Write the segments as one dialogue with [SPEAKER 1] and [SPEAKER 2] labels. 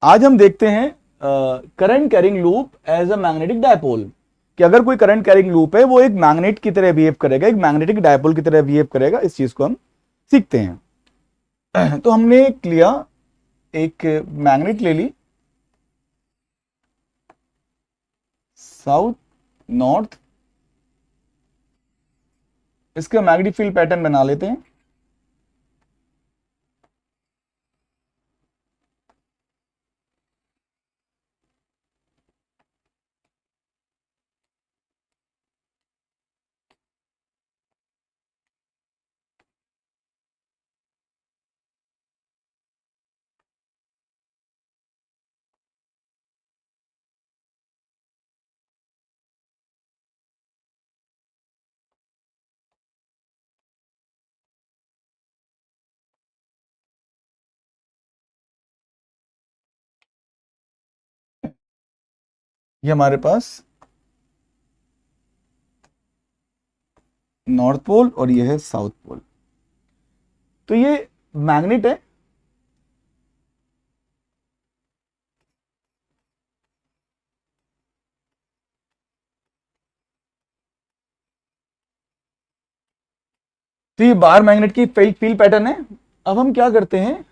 [SPEAKER 1] आज हम देखते हैं current carrying loop as a magnetic dipole, कि अगर कोई करंट कैरिंग लूप है वो एक मैग्नेट की तरह बिहेव करेगा, एक मैग्नेटिक डायपोल की तरह बिहेव करेगा। इस चीज को हम सीखते हैं। तो हमने लिया, एक मैग्नेट ले ली, साउथ नॉर्थ, इसका मैग्नेटिक फील्ड पैटर्न बना लेते हैं। ये हमारे पास नॉर्थ पोल और ये है साउथ पोल। तो ये मैग्नेट है, तो ये बाहर मैग्नेट की फील्ड पैटर्न है। अब हम क्या करते हैं,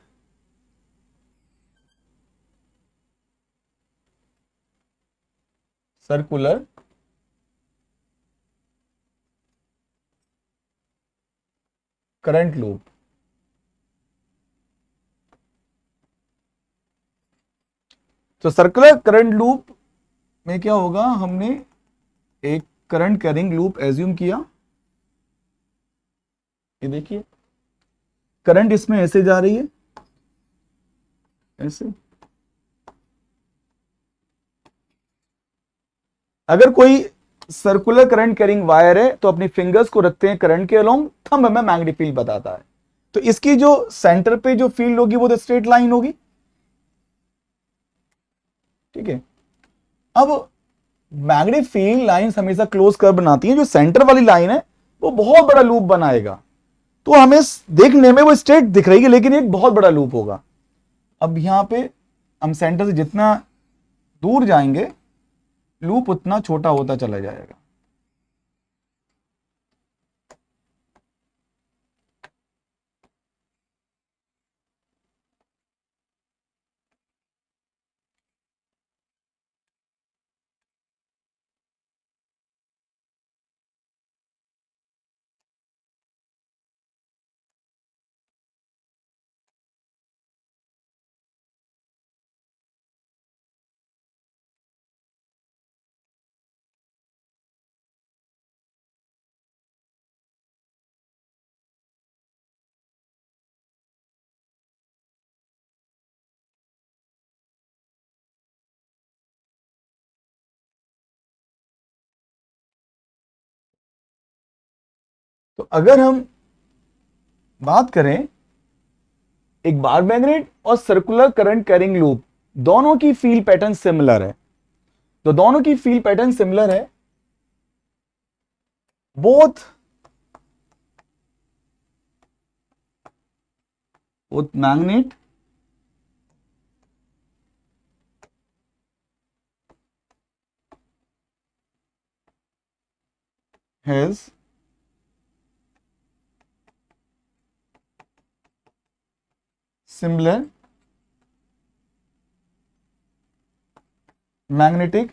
[SPEAKER 1] सर्कुलर करंट लूप। तो सर्कुलर करंट लूप में क्या होगा, हमने एक करंट कैरिंग लूप एज्यूम किया। ये देखिए, करंट इसमें ऐसे जा रही है, ऐसे। अगर कोई सर्कुलर करंट कैरिंग वायर है तो अपनी फिंगर्स को रखते हैं करंट के अलोंग, थंब हमें मैग्नेटिक फील्ड बताता है। तो इसकी जो सेंटर पे जो फील्ड होगी वो तो स्ट्रेट लाइन होगी, ठीक है। अब मैग्नेटिक फील्ड लाइंस हमेशा क्लोज कर्व बनाती हैं। जो सेंटर वाली लाइन है वो बहुत बड़ा लूप बनाएगा, तो हमें देखने में वो स्ट्रेट दिख रही है लेकिन एक बहुत बड़ा लूप होगा। अब यहां पे हम सेंटर से जितना दूर जाएंगे लूप उतना छोटा होता चला जाएगा। तो अगर हम बात करें, एक बार मैग्नेट और सर्कुलर करंट कैरिंग लूप दोनों की फील्ड पैटर्न सिमिलर है। तो दोनों की फील्ड पैटर्न सिमिलर है, both magnet has similar magnetic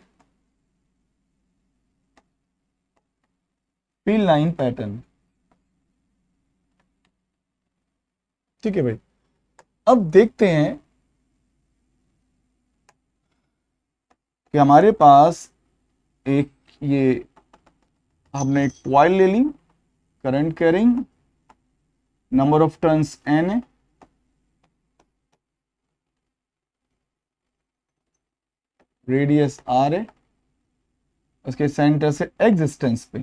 [SPEAKER 1] field line pattern। ठीक है भाई, अब देखते हैं कि हमारे पास एक, ये हमने एक कॉइल ले ली, current carrying, number of turns n है, रेडियस r है, उसके सेंटर से x डिस्टेंस पे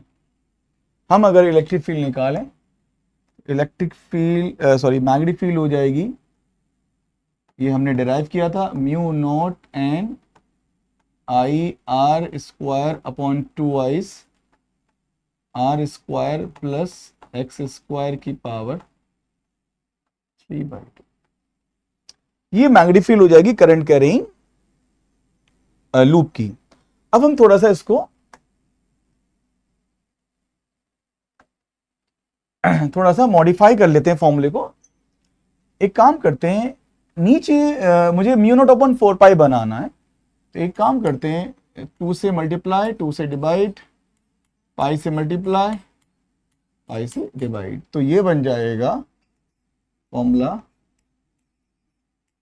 [SPEAKER 1] हम अगर इलेक्ट्रिक फील्ड निकालें, इलेक्ट्रिक फील्ड मैग्नेटिक फील्ड हो जाएगी, ये हमने डिराइव किया था, mu naught N I R square upon 2i R square plus X square की पावर 3/2। ये मैग्नेटिक फील्ड हो जाएगी करंट कैरिंग लूप की। अब हम थोड़ा सा इसको थोड़ा सा मॉडिफाई कर लेते हैं फॉर्मूले को। एक काम करते हैं, नीचे मुझे म्यू नॉट अपॉन 4 पाई बनाना है, तो एक काम करते हैं 2 से मल्टीप्लाई, 2 से डिवाइड, पाई से मल्टीप्लाई, पाई से डिवाइड, तो ये बन जाएगा फॉर्मूला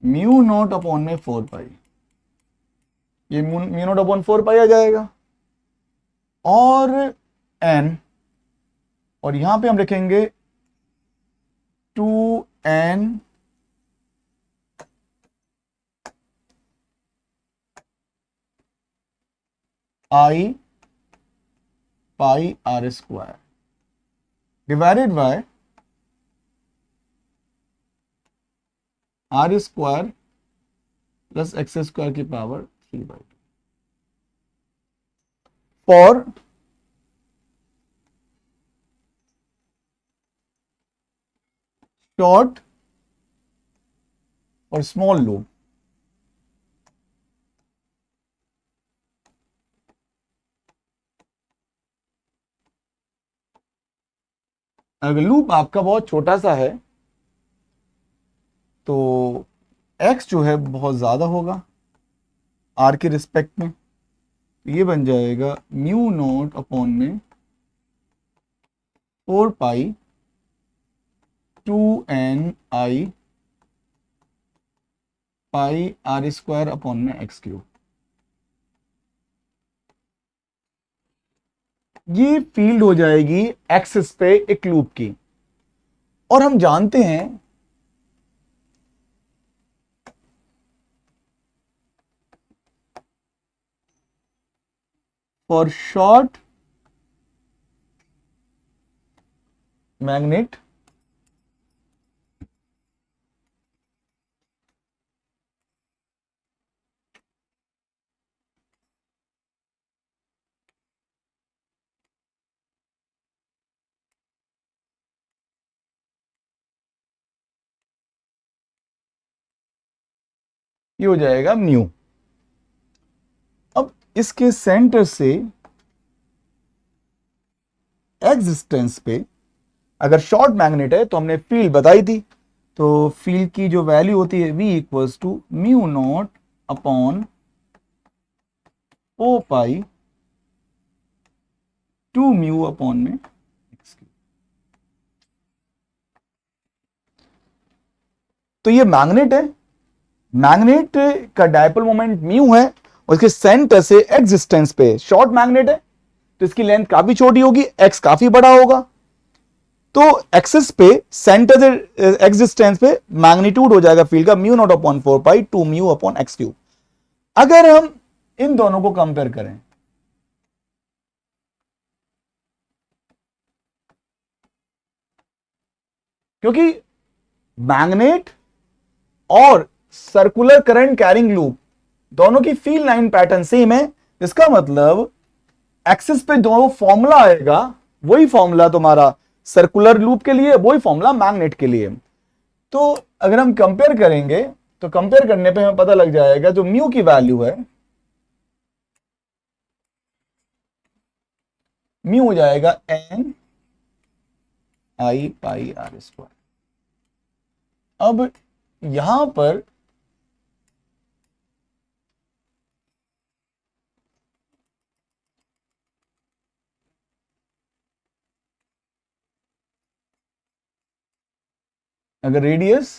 [SPEAKER 1] म्यू नॉट अपॉन में 4 पाई, ये म्यू नॉट अपॉन 4 पाई आ जाएगा, और एन, और यहां पे हम लिखेंगे 2n i pi r square divided bye r square plus X square की पावर 3/2 फॉर शॉर्ट और स्मॉल लूप। अगर लूप आपका बहुत छोटा सा है तो x जो है बहुत ज़्यादा होगा r के रिस्पेक्ट में, तो ये बन जाएगा म्यू नॉट अपॉन में 4 पाई 2n i pi r square upon में x क्यूब। ये फील्ड हो जाएगी एक्सिस पे एक लूप की, और हम जानते हैं फॉर शॉर्ट मैग्नेट ये हो जाएगा म्यू। अब इसके सेंटर से एक्स डिस्टेंस पे अगर शॉर्ट मैग्नेट है तो हमने फील्ड बताई थी, तो फील्ड की जो वैल्यू होती है v equals to mu naught upon 4 pi 2 mu upon में x क्यूब। तो ये मैग्नेट है, मैग्नेट का डायपोल मोमेंट म्यू है, और इसके सेंटर से एक्स डिस्टेंस पे शॉर्ट मैग्नेट है, तो इसकी लेंथ काफी छोटी होगी, एक्स काफी बड़ा होगा, तो एक्सिस पे सेंटर से एक्स डिस्टेंस पे मैग्नीट्यूड हो जाएगा फील्ड का mu naught upon 4 pi 2 mu upon x cube. अगर हम इन दोनों को कंपेयर करें, क्योंकि मैग्नेट और सर्कुलर करंट कैरिंग लूप दोनों की फील्ड लाइन पैटर्न सेम है, इसका मतलब एक्सिस पे जो फॉर्मूला आएगा वही फॉर्मूला तुम्हारा सर्कुलर लूप के लिए, वही फॉर्मूला मैग्नेट के लिए। तो अगर हम कंपेयर करेंगे तो कंपेयर करने पे हमें पता लग जाएगा जो म्यू की वैल्यू है, म्यू हो जाएगा N I pi R square. अब यहां पर अगर रेडियस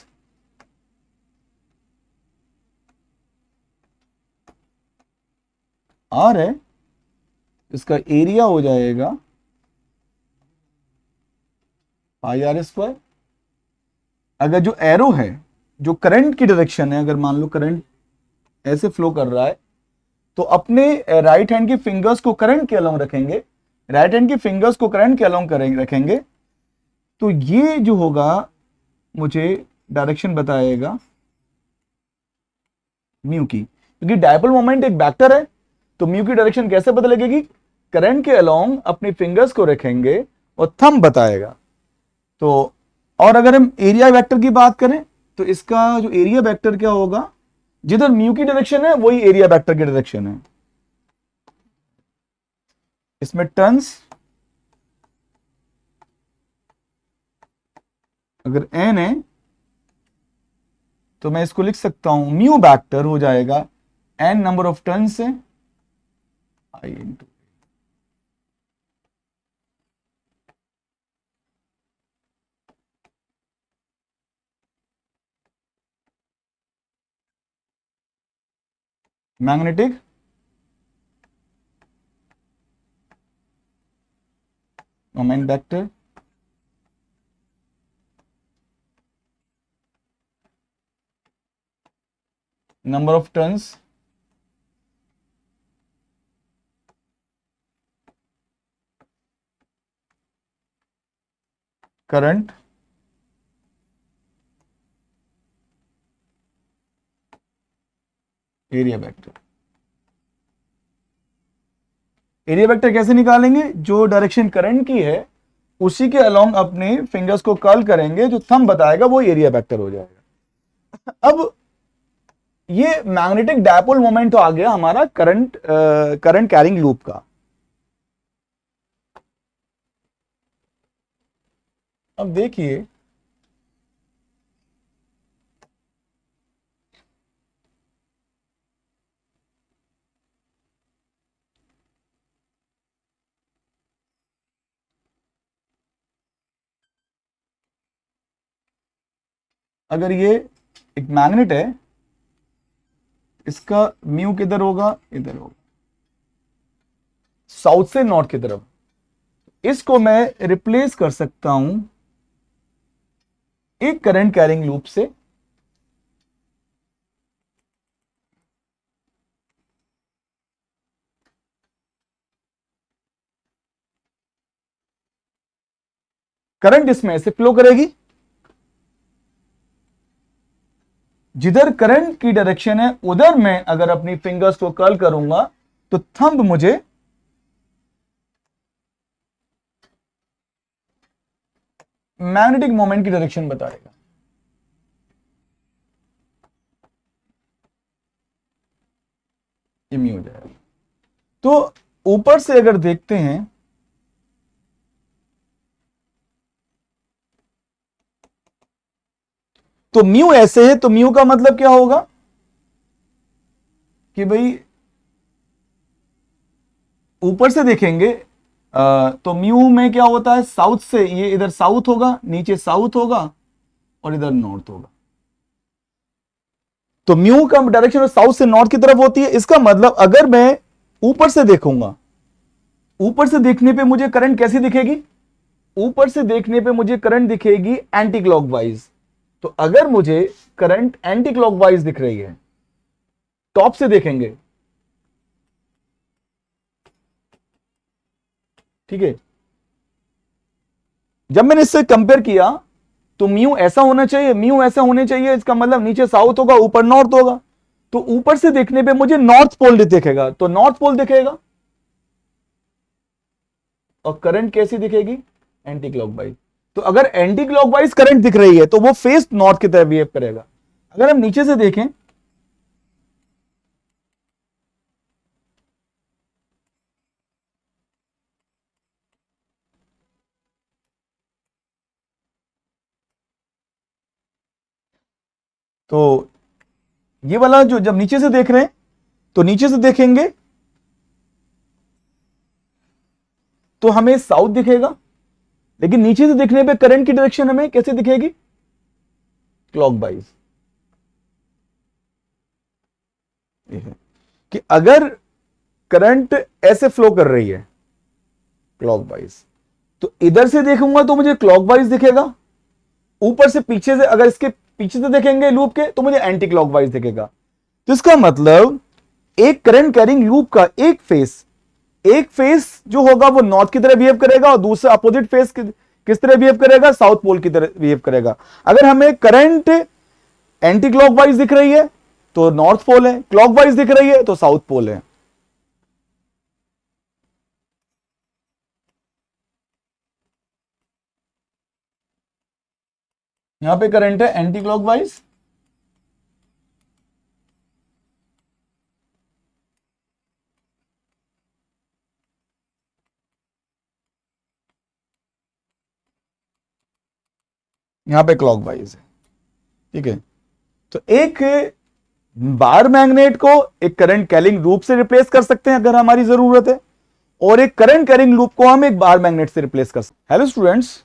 [SPEAKER 1] आर है, इसका एरिया हो जाएगा पाई आर स्क्वायर। अगर जो एरो है, जो करंट की डायरेक्शन है, अगर मान लो करंट ऐसे फ्लो कर रहा है, तो अपने राइट हैंड की फिंगर्स को करंट के अलोंग रखेंगे, राइट हैंड की फिंगर्स को करंट के अलोंग रखेंगे, तो ये जो होगा मुझे डायरेक्शन बताएगा म्यू की, क्योंकि डायपोल मोमेंट एक वेक्टर है, तो म्यू की डायरेक्शन कैसे पता लगेगी, करंट के अलोंग अपनी फिंगर्स को रखेंगे और थंब बताएगा। तो और अगर हम एरिया वेक्टर की बात करें तो इसका जो एरिया वेक्टर क्या होगा, जिधर म्यू की डायरेक्शन है वही एरिया वेक्टर की डायरेक्शन है। इसमें टर्न्स अगर n है तो मैं इसको लिख सकता हूं म्यू वेक्टर हो जाएगा n नंबर ऑफ टर्न्स से i into magnetic moment vector number of turns current area vector. Area vector कैसे निकालेंगे, जो डायरेक्शन करंट की है उसी के अलोंग अपने फिंगर्स को कर्ल करेंगे, जो थंब बताएगा वो एरिया वेक्टर हो जाएगा। अब ये मैग्नेटिक डायपोल मोमेंट तो आ गया हमारा करंट कैरिंग लूप का। अब देखिए अगर ये एक मैग्नेट है, इसका म्यू किधर होगा, इधर होगा, साउथ से नॉर्थ की तरफ। इसको मैं रिप्लेस कर सकता हूं एक करंट कैरिंग लूप से। करंट इसमें ऐसे फ्लो करेगी, जिधर करंट की डायरेक्शन है उधर मैं अगर अपनी फिंगर्स को कर्ल करूंगा तो थंब मुझे मैग्नेटिक मोमेंट की डायरेक्शन बताएगा। ये म्यू हो जाएगा। तो ऊपर से अगर देखते हैं तो म्यू ऐसे है, तो म्यू का मतलब क्या होगा कि भाई ऊपर से देखेंगे तो म्यू में क्या होता है, साउथ से ये इधर साउथ होगा, नीचे साउथ होगा और इधर नॉर्थ होगा। तो म्यू का डायरेक्शन साउथ से नॉर्थ की तरफ होती है। इसका मतलब अगर मैं ऊपर से देखूंगा, ऊपर से देखने पे मुझे करंट कैसी दिखेगी, ऊपर से देखने पे मुझे करंट दिखेगी एंटी क्लॉकवाइज। तो अगर मुझे करंट एंटी क्लॉकवाइज दिख रही है, टॉप से देखेंगे, ठीक है, जब मैंने इससे कंपेयर किया तो म्यू ऐसा होना चाहिए, म्यू ऐसा होने चाहिए, इसका मतलब नीचे साउथ होगा ऊपर नॉर्थ होगा। तो ऊपर से देखने पे मुझे नॉर्थ पोल दिखेगा, तो नॉर्थ पोल दिखेगा। और करंट कैसी दिखेगी, एंटी क्लॉकवाइज। तो अगर एंटी क्लॉकवाइज करंट दिख रही है तो वो फेस नॉर्थ की तरफ बिहेव करेगा। अगर हम नीचे से देखें तो ये वाला जो जब नीचे से देख रहे हैं तो नीचे से देखेंगे तो हमें साउथ दिखेगा, लेकिन नीचे से देखने पे करंट की डायरेक्शन हमें कैसे दिखेगी, क्लॉकवाइज। कि अगर करंट ऐसे फ्लो कर रही है क्लॉकवाइज, तो इधर से देखूंगा तो मुझे क्लॉकवाइज दिखेगा, ऊपर से पीछे से अगर इसके पीछे से देखेंगे लूप के तो मुझे एंटी क्लॉकवाइज दिखेगा। तो इसका मतलब एक करंट कैरिंग लूप का एक फेस जो होगा वो नॉर्थ की तरह बिहेव करेगा और दूसरा अपोजिट फेस किस तरह बिहेव करेगा, साउथ पोल की तरह बिहेव करेगा। अगर हमें करंट एंटी क्लॉकवाइज दिख रही है तो नॉर्थ पोल है, क्लॉकवाइज दिख रही है तो साउथ पोल है। यहां पे करंट है एंटी क्लॉकवाइज यहां पे क्लॉकवाइज है, ठीक है। तो एक बार मैग्नेट को एक करंट कैरिंग लूप से रिप्लेस कर सकते हैं अगर हमारी जरूरत है, और एक करंट कैरिंग लूप को हम एक बार मैग्नेट से रिप्लेस कर सकते हैं। हेलो स्टूडेंट्स,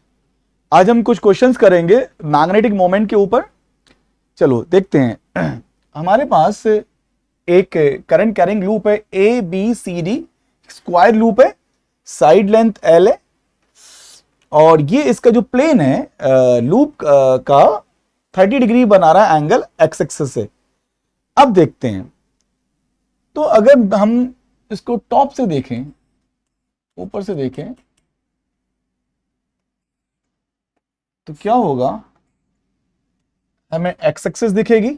[SPEAKER 1] आज हम कुछ क्वेश्चंस करेंगे मैग्नेटिक मोमेंट के ऊपर। चलो देखते हैं। हमारे पास एक करंट कैरिंग लूप है ABCD, स्क्वायर लूप है, साइड लेंथ L है, और ये इसका जो प्लेन है लूप का 30 डिग्री बना रहा है एंगल एक्स एक्सिस से। अब देखते हैं, तो अगर हम इसको टॉप से देखें, ऊपर से देखें, तो क्या होगा, हमें एक्स एक्सिस दिखेगी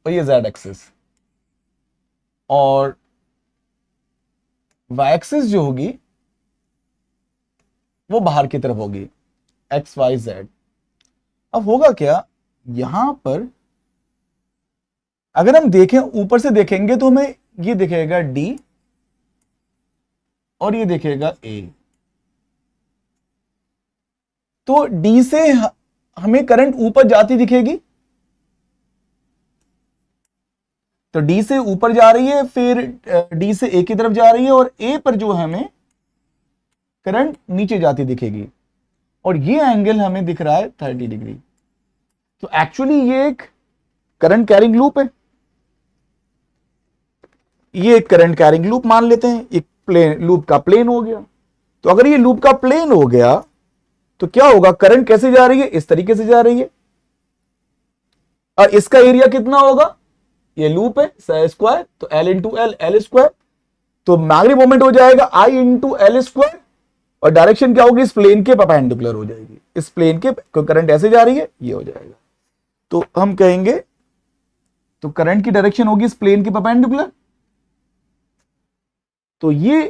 [SPEAKER 1] और ये जेड एक्सिस, और वाई एक्सिस जो होगी वो बाहर की तरफ होगी, एक्स वाई जेड। अब होगा क्या, यहां पर अगर हम देखें, ऊपर से देखेंगे तो हमें ये दिखेगा डी और ये दिखेगा ए। तो डी से हमें करंट ऊपर जाती दिखेगी, तो डी से ऊपर जा रही है, फिर डी से ए की तरफ जा रही है, और ए पर जो हमें करंट नीचे जाती दिखेगी, और ये एंगल हमें दिख रहा है 30 डिग्री। तो एक्चुअली ये एक करंट कैरिंग लूप है, ये एक करंट कैरिंग लूप मान लेते हैं, एक प्लेन लूप का प्लेन हो गया। तो अगर ये लूप का प्लेन हो गया तो क्या होगा, करंट कैसे जा रही है, इस तरीके से जा रही है, और इसका एरिया कितना होगा, ये लूप है स्क्वायर, तो L into L, L square, तो मैग्नेटिक मोमेंट हो जाएगा I इंटू एल स्क्वायर, और डायरेक्शन क्या होगी, इस प्लेन के परपेंडिकुलर हो जाएगी, इस प्लेन के करंट ऐसे जा रही है, ये हो जाएगा। तो हम कहेंगे, तो करंट की डायरेक्शन होगी इस प्लेन के परपेंडिकुलर, तो ये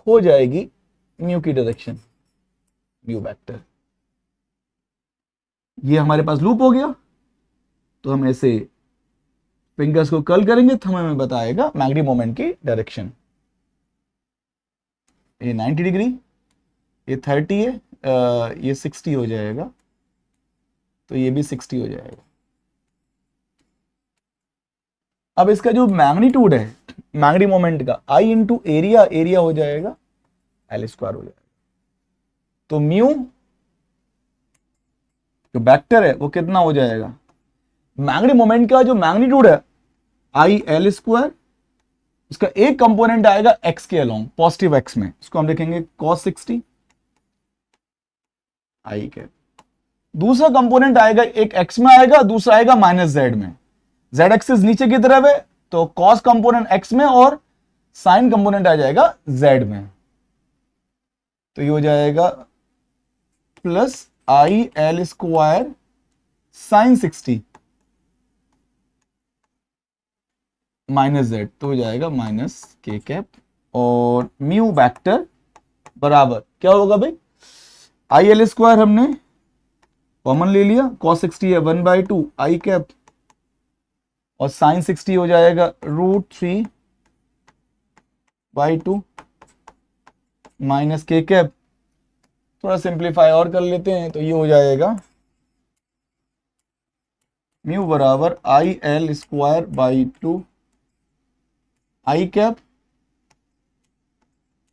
[SPEAKER 1] हो जाएगी म्यू की डायरेक्शन, म्यू वेक्टर। ये हमारे पास लूप हो गया, तो हम ऐसे फिंगर्स को कर्ल करेंगे तो हमें बताएगा मैग्नेटिक मोमेंट की डायरेक्शन। ये 90 डिग्री, ये 30 है, ये 60 हो जाएगा, तो ये भी 60 हो जाएगा। अब इसका जो मैग्नीट्यूड है मैग्नेटिक मोमेंट का, आई इंटू एरिया, एरिया हो जाएगा एल स्क्वायर हो जाएगा। तो म्यू जो वेक्टर है वो कितना हो जाएगा, मैग्नेटिक मोमेंट का जो मैग्नीट्यूड है आई एल स्क्वायर, इसका एक कंपोनेंट आएगा एक्स के अलोंग, पॉजिटिव एक्स में, इसको हम लिखेंगे cos 60 आई के। दूसरा कंपोनेंट आएगा, एक एक्स में आएगा, दूसरा आएगा माइनस जेड में, जेड एक्सिस नीचे की तरफ है, तो कॉस कंपोनेंट एक्स में और साइन कंपोनेंट आ जाएगा जेड में, तो ये हो जाएगा प्लस आई L square sine 60 minus Z, तो हो जाएगा माइनस के कैप, और म्यू वेक्टर बराबर क्या होगा भाई, आई एल स्क्वायर हमने कॉमन ले लिया, cos 60 है 1/2 आई कैप, और साइन 60 हो जाएगा √3/2 माइनस के कैप। थोड़ा सिंप्लीफाई और कर लेते हैं, तो ये हो जाएगा म्यू बराबर I L square by 2 I cap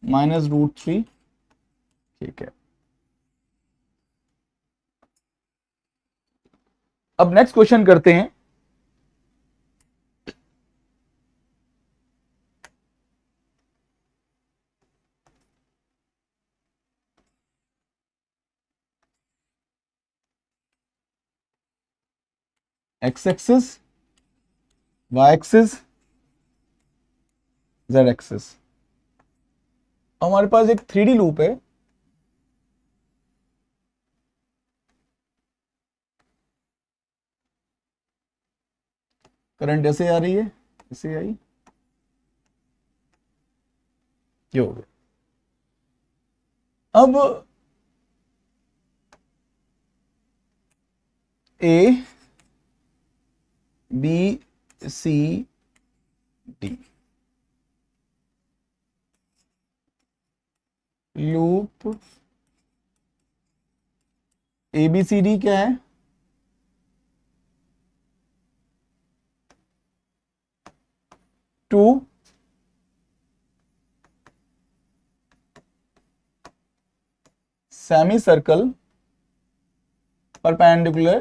[SPEAKER 1] minus √3 K cap. अब नेक्स्ट क्वेश्चन करते हैं। X axis, Y axis, Z axis. हमारे पास एक 3D लूप है, करंट ऐसे आ रही है, ऐसे आई, ये हो गया। अब A B C D loop ABCD क्या है? Two semi circle perpendicular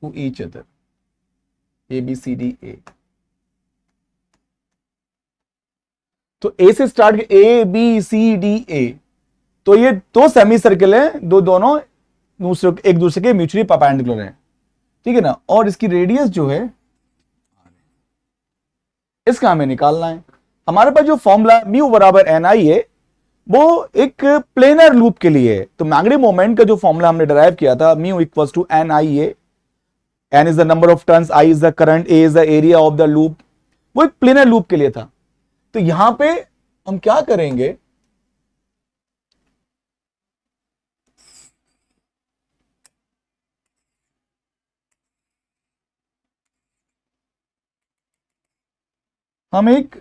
[SPEAKER 1] to each other, ABCDA। तो ए से स्टार्ट ABCDA, तो ये दो सेमी सर्कल है, दोनों एक दूसरे के म्यूचुअली परपेंडिकुलर है, ठीक है ना। और इसकी रेडियस जो है इसका हमें निकालना है। हमारे पास जो फॉर्मूला म्यू बराबर NI है वो एक प्लेनर लूप के लिए है। तो मैग्नेटिक मोमेंट का जो फॉर्मूला हमने डिराइव किया था, mu equals to NIA, N is the number of turns, I is the current, A is the area of the loop, वो एक प्लेनर लूप के लिए था। तो यहां पे हम क्या करेंगे, हम एक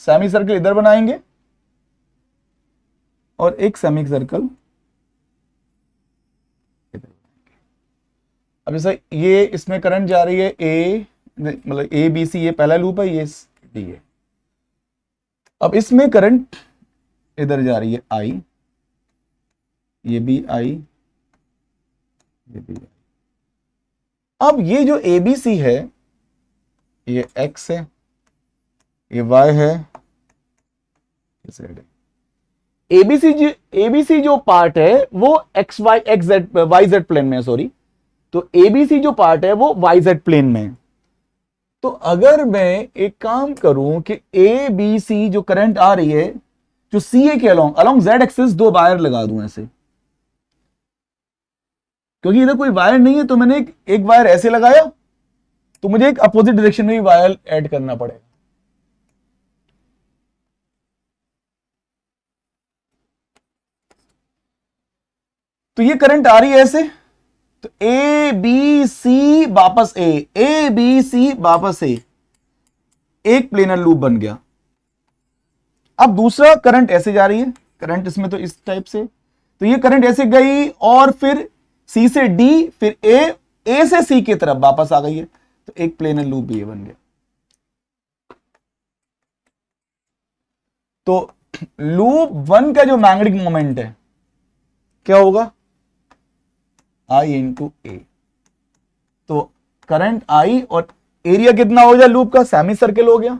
[SPEAKER 1] सेमी सर्कल इधर बनाएंगे और एक सेमी सर्कल इधर। अब जैसे ये इसमें करंट जा रही है ए, मतलब ABC, ये पहला लूप है, ये D है। अब इसमें करंट इधर जा रही है I, ये भी I, ये भी I। अब ये जो ABC है ये X है, ये Y है, ये Z है। ABC जो पार्ट है वो YZ प्लेन में है, सॉरी। तो ABC जो पार्ट है वो YZ प्लेन में है। तो अगर मैं एक काम करूं कि ABC जो करंट आ रही है जो CA के अलोंग Z एक्सिस दो वायर लगा दूं ऐसे, क्योंकि इधर कोई वायर नहीं है तो मैंने एक वायर ऐसे लगाया, तो मुझे एक अपोजिट डायरेक्शन में भी वायर ऐड करना पड़ेगा। तो ये करंट आ रही है ऐसे, तो ABC वापस ABC वापस एक प्लेनर लूप बन गया। अब दूसरा करंट ऐसे जा रही है, करंट इसमें तो इस टाइप से, तो ये करंट ऐसे गई और फिर C से D, फिर A से C की तरफ वापस आ गई है, तो एक प्लेनर लूप भी ये बन गया। तो लूप 1 का जो मैग्नेटिक मोमेंट है क्या होगा, I इंटू A। तो करंट I और एरिया कितना हो गया लूप का, सेमी सर्कल हो गया,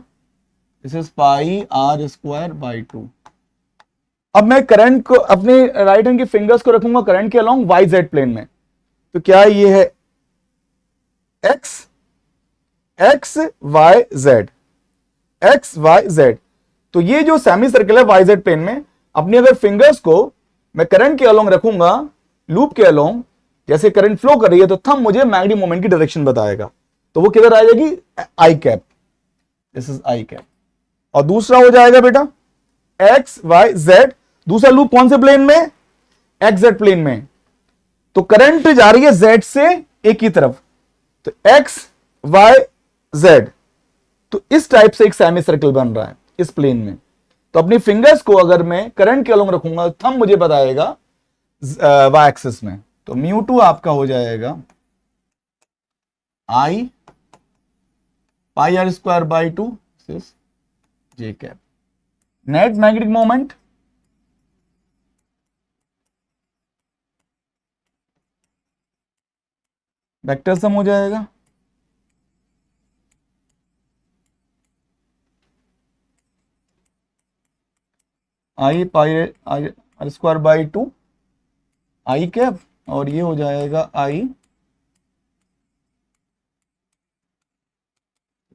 [SPEAKER 1] this is pi R square by 2। अब मैं करंट को अपने राइट हैंड की फिंगर्स को रखूंगा करंट के अलोंग YZ प्लेन में, तो क्या ये है X Y Z, X Y Z। तो ये जो सेमी सर्कल है YZ प्लेन में, अपनी अगर फिंगर्स को मैं करंट के अलोंग रखूंगा, लूप के अलोंग, जैसे करंट फ्लो कर रही है, तो थंब मुझे मैग्नेटिक मोमेंट की डायरेक्शन बताएगा। तो वो किधर आ जाएगी, I cap, this is I cap. और दूसरा हो जाएगा बेटा X Y Z, दूसरा लूप कौन से प्लेन में, XZ प्लेन में। तो करंट जा रही है Z से A की तरफ, तो X Y Z, तो इस टाइप से एक सेमी सर्कल बन रहा है इस प्लेन में। तो अपनी फिंगर्स को अगर मैं करंट के अलोंग रखूंगा, तो थंब मुझे बताएगा y एक्सिस में। तो μ2 आपका हो जाएगा I pi R square by 2 J cap. Net magnetic moment vector sum हो जाएगा I pi R square by 2 I cap, और ये हो जाएगा I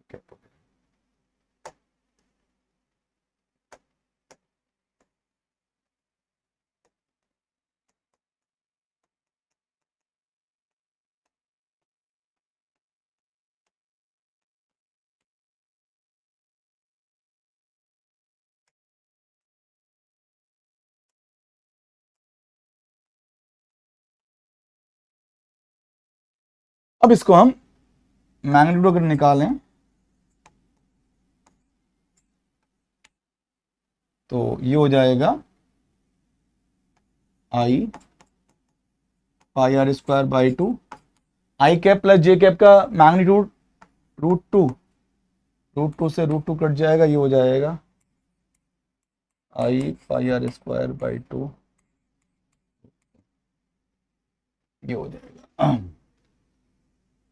[SPEAKER 1] कैप। अब इसको हम मैग्नीट्यूड अगर निकालें तो ये हो जाएगा I pi R square by 2, I cap plus J cap का मैग्नीट्यूड √2 से √2 कट जाएगा, ये हो जाएगा I pi R square by 2, ये हो जाएगा।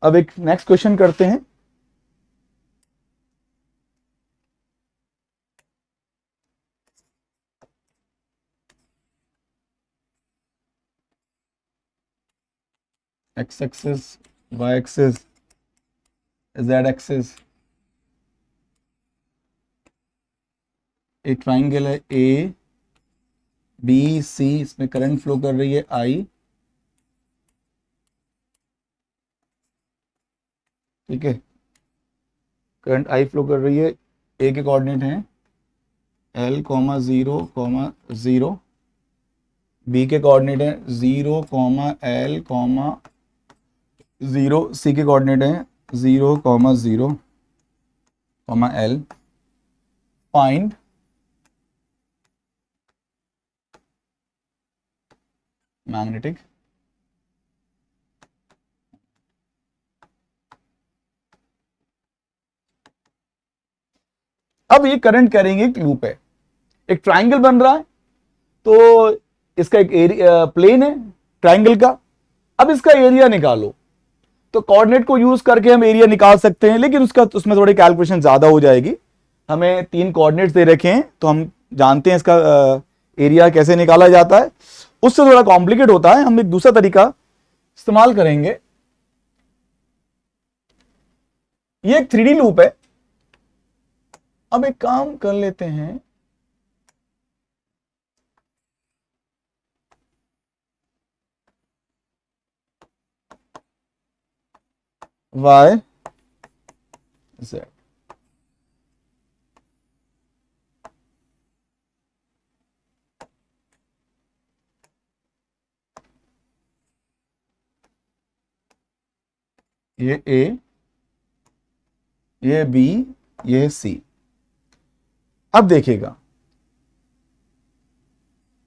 [SPEAKER 1] अब एक नेक्स्ट क्वेश्चन करते हैं। x axis, y axis, z axis, एक ट्राइंगल है ए बी सी, इसमें करंट फ्लो कर रही है I, ठीक है, करंट I फ्लो कर रही है, ए के कोऑर्डिनेट हैं L, 0, 0, बी के कोऑर्डिनेट हैं 0, L, 0, सी के कोऑर्डिनेट हैं 0, 0, L। फाइंड मैग्नेटिक अब ये करंट करेंगे, एक लूप है, एक ट्राइंगल बन रहा है, तो इसका एक एरिया प्लेन है ट्राइंगल का। अब इसका एरिया निकालो, तो कोऑर्डिनेट को यूज करके हम एरिया निकाल सकते हैं, लेकिन उसमें थोड़ी कैलकुलेशन ज्यादा हो जाएगी। हमें 3 कोऑर्डिनेट्स दे रखे हैं, तो हम जानते हैं इसका एरिया कैसे निकाला जाता है, उससे थोड़ा कॉम्प्लिकेट होता है। हम एक दूसरा तरीका इस्तेमाल करेंगे। ये एक 3D लूप है। अब एक काम कर लेते हैं, y z, ये A, ये B, ये C। अब देखिएगा,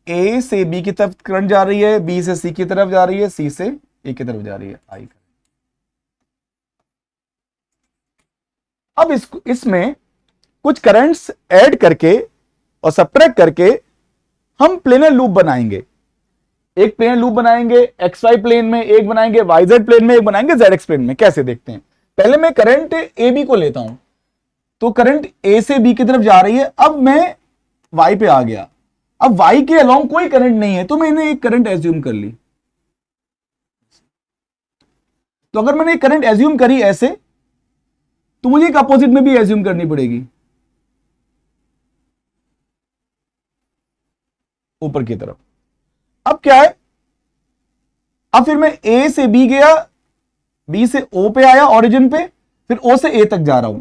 [SPEAKER 1] A से B की तरफ करंट जा रही है, B से C की तरफ जा रही है, C से A की तरफ जा रही है I। अब इसमें कुछ करंट्स ऐड करके और सब्ट्रैक्ट करके हम प्लेनर लूप बनाएंगे। एक प्लेनर लूप बनाएंगे एक्स वाई प्लेन में, एक बनाएंगे वाई जेड प्लेन में, एक बनाएंगे जेड एक्स प्लेन में। कैसे देखते हैं, पहले मैं करंट ए बी को लेता हूं, तो करंट ए से बी की तरफ जा रही है। अब मैं वाई पे आ गया, अब वाई के अलोंग कोई करंट नहीं है, तो मैंने एक करंट एज्यूम कर ली। तो अगर मैंने एक करंट एज्यूम करी ऐसे, तो मुझे एक अपोजिट में भी एज्यूम करनी पड़ेगी, ऊपर की तरफ। अब क्या है, अब फिर मैं ए से बी गया, बी से ओ पे आया ओरिजिन पे, फिर ओ से ए तक जा रहा हूं,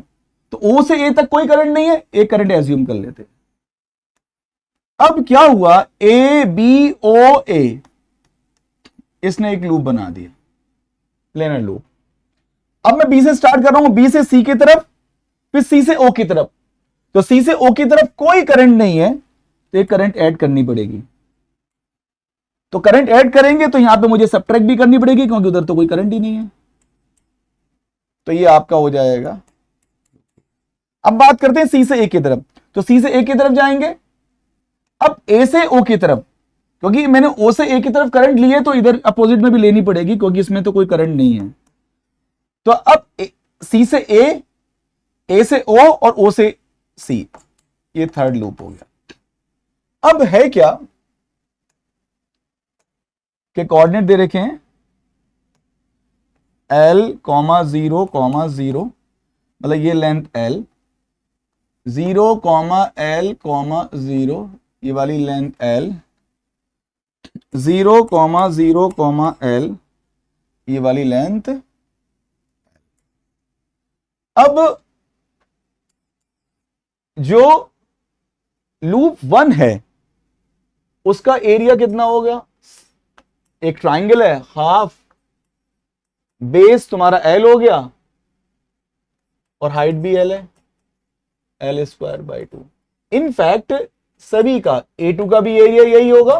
[SPEAKER 1] तो ओ से ए तक कोई करंट नहीं है, एक करंट एज्यूम कर लेते। अब क्या हुआ, ए बी ओ ए, इसने एक लूप बना दिया, प्लेनर लूप। अब मैं बी से स्टार्ट कर रहा हूं, बी से सी की तरफ, फिर सी से ओ की तरफ, तो सी से ओ की तरफ कोई करंट नहीं है, तो एक करंट ऐड करनी पड़ेगी। तो करंट ऐड करेंगे तो यहां पे मुझे सब्ट्रैक्ट भी करनी पड़ेगी, क्योंकि उधर तो कोई करंट ही नहीं है। तो ये आपका हो जाएगा। अब बात करते हैं सी से ए की तरफ, तो सी से ए की तरफ जाएंगे। अब ए से ओ की तरफ, क्योंकि मैंने ओ से ए की तरफ करंट ली है, तो इधर अपोजिट में भी लेनी पड़ेगी, क्योंकि इसमें तो कोई करंट नहीं है। तो अब सी से ए से ओ और ओ से सी, ये थर्ड लूप हो गया। अब है क्या के कोऑर्डिनेट दे रखे हैं L, 0, 0, मतलब ये लेंथ L, 0, L, 0, ये वाली लेंथ L, 0, 0, L, ये वाली लेंथ। अब जो लूप 1 है उसका एरिया कितना हो गया, एक ट्राइंगल है, हाफ बेस तुम्हारा L हो गया और हाइट भी L है, L² बाई 2। इनफैक्ट सभी का A2 का भी एरिया यही होगा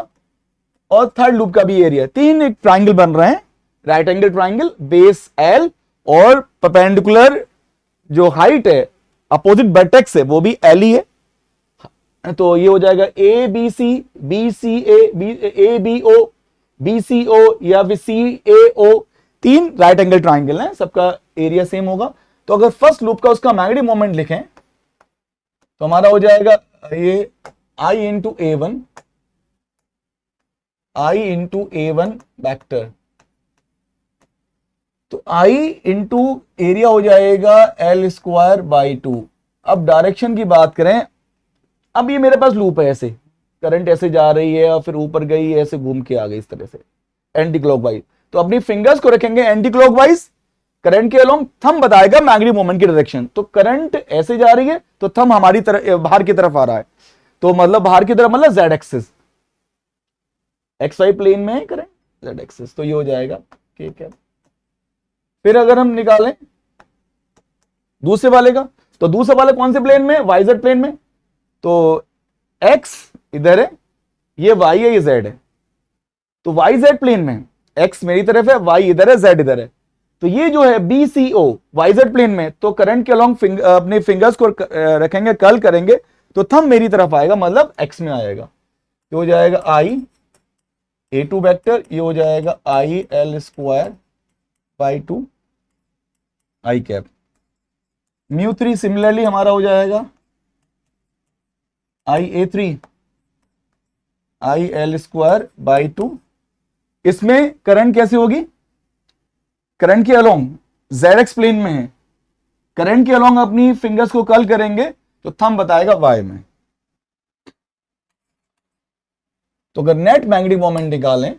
[SPEAKER 1] और थर्ड लूप का भी एरिया, तीन एक ट्राइंगल बन रहे हैं, right angle triangle, base L और परपेंडिकुलर जो हाइट है अपोजिट वर्टेक्स है वो भी एल ही है। तो ये हो जाएगा A B C, B C A B O, B C O या फिर सी ए ओ, तीन राइट एंगल ट्राइंगल हैं, सबका एरिया सेम होगा। तो अगर फर्स्ट लूप का उसका मैग्नेटिक मोमेंट लिखें तो हमारा हो जाएगा ये आई इंटू ए वन, आई इंटू ए वन वैक्टर, तो आई इंटू एरिया हो जाएगा एल स्क्वायर बाई टू। अब डायरेक्शन की बात करें, अब ये मेरे पास लूप है, ऐसे करंट ऐसे जा रही है और फिर ऊपर गई ऐसे घूम के आ गई इस तरह से एंटी क्लॉकवाइज, तो अपनी फिंगर्स को रखेंगे एंटी क्लॉकवाइज, करंट के अलोंग थंब बताएगा मैग्नेटिक मोमेंट की डायरेक्शन। तो करंट ऐसे जा रही है तो थंब हमारी तरफ बाहर की तरफ आ रहा है, तो मतलब बाहर की तरफ मतलब Z axis, X Y plane में है करंट जेड एक्सिस, तो ये हो जाएगा के कैप। फिर अगर हम निकालें दूसरे वाले का, तो दूसरे वाले कौन से प्लेन में, वाई जेड प्लेन में, तो x इधर है, ये y है, ये z है, तो y z प्लेन में x मेरी तरफ है, y इधर है, z इधर है, तो ये जो है BCO y z प्लेन में, तो करंट के अलोंग अपने फिंगर्स को रखेंगे, कर्ल करेंगे, तो थंब मेरी तरफ आएगा, मतलब x में आएगा, ये हो जाएगा I A2 वेक्टर, ये हो जाएगा I L square by 2 I cap. Mu 3 similarly हमारा हो जाएगा IA3 IL स्क्वायर बाई 2। इसमें करंट कैसे होगी, करंट के अलोंग ZX प्लेन में है, करंट के अलोंग अपनी फिंगर्स को कर्ल करेंगे तो थंब बताएगा Y में। तो अगर नेट मैग्नेटिक मोमेंट निकालें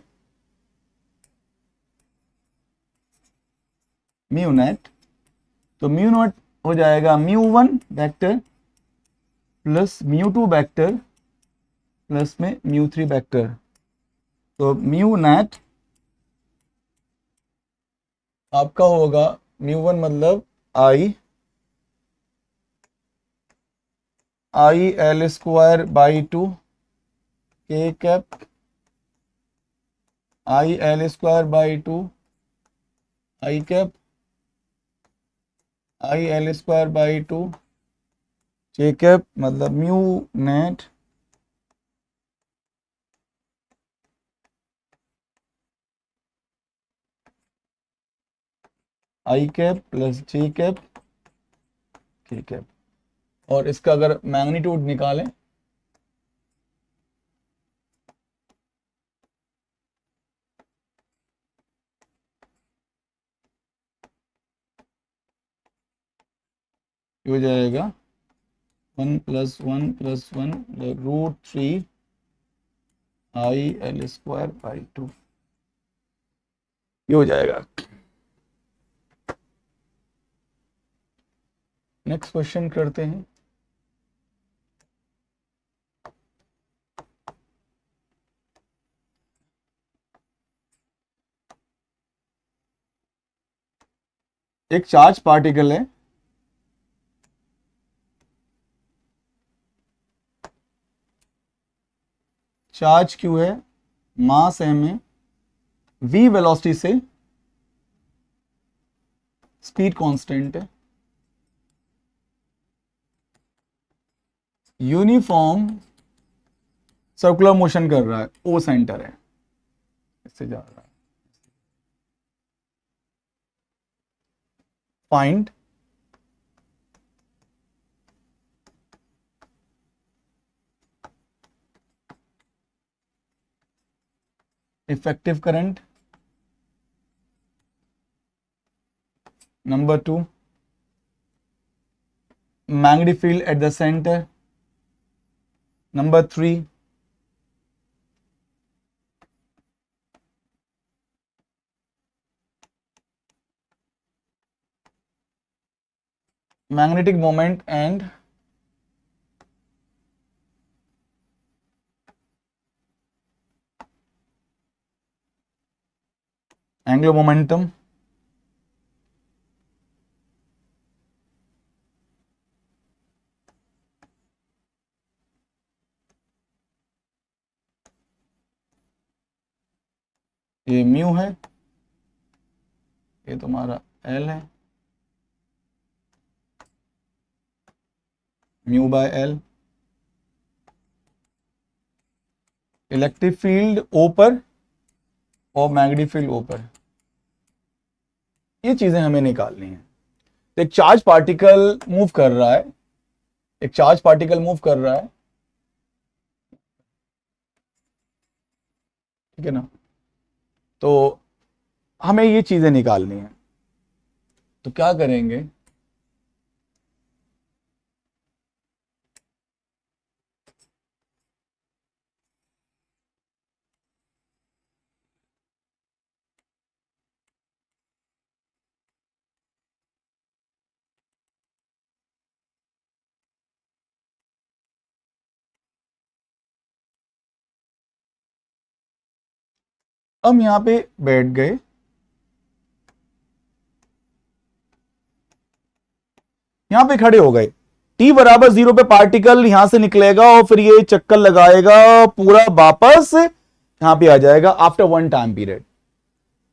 [SPEAKER 1] म्यू नेट, तो म्यू नॉट हो जाएगा mu one vector plus mu two vector plus में म्यू थ्री वेक्टर, तो म्यू नेट आपका होगा म्यू वन मतलब आई एल स्क्वायर बाई 2 के cap, I L square by 2 I cap, I L square by 2 J cap, मतलब mu net आई cap plus J cap के cap. और इसका अगर मैग्नीट्यूड निकालें हो जाएगा 1 + 1 + 1 √3 आई एल स्क्वायर बाई 2, ये हो जाएगा। नेक्स्ट क्वेश्चन करते हैं। एक चार्ज पार्टिकल है, चार्ज क्यू है, मास एम है, v वेलोसिटी से, स्पीड कांस्टेंट है, यूनिफॉर्म सर्कुलर मोशन कर रहा है, ओ सेंटर है, इससे जा रहा है। Find effective current, number 2 magnetic field at the centre, number 3 magnetic moment and angular momentum, ये म्यू है, ये तुम्हारा एल है, mu by L. Electric field O पर और मैग्नेटिक फील्ड ओ पर, ये चीजें हमें निकालनी है। तो एक चार्ज पार्टिकल मूव कर रहा है, एक चार्ज पार्टिकल मूव कर रहा है, ठीक है ना। तो हमें ये चीजें निकालनी है, तो क्या करेंगे, हम यहां पे बैठ गए, यहां पे खड़े हो गए, t बराबर 0 पे पार्टिकल यहां से निकलेगा और फिर ये चक्कर लगाएगा, पूरा वापस यहां पे आ जाएगा आफ्टर 1 टाइम पीरियड।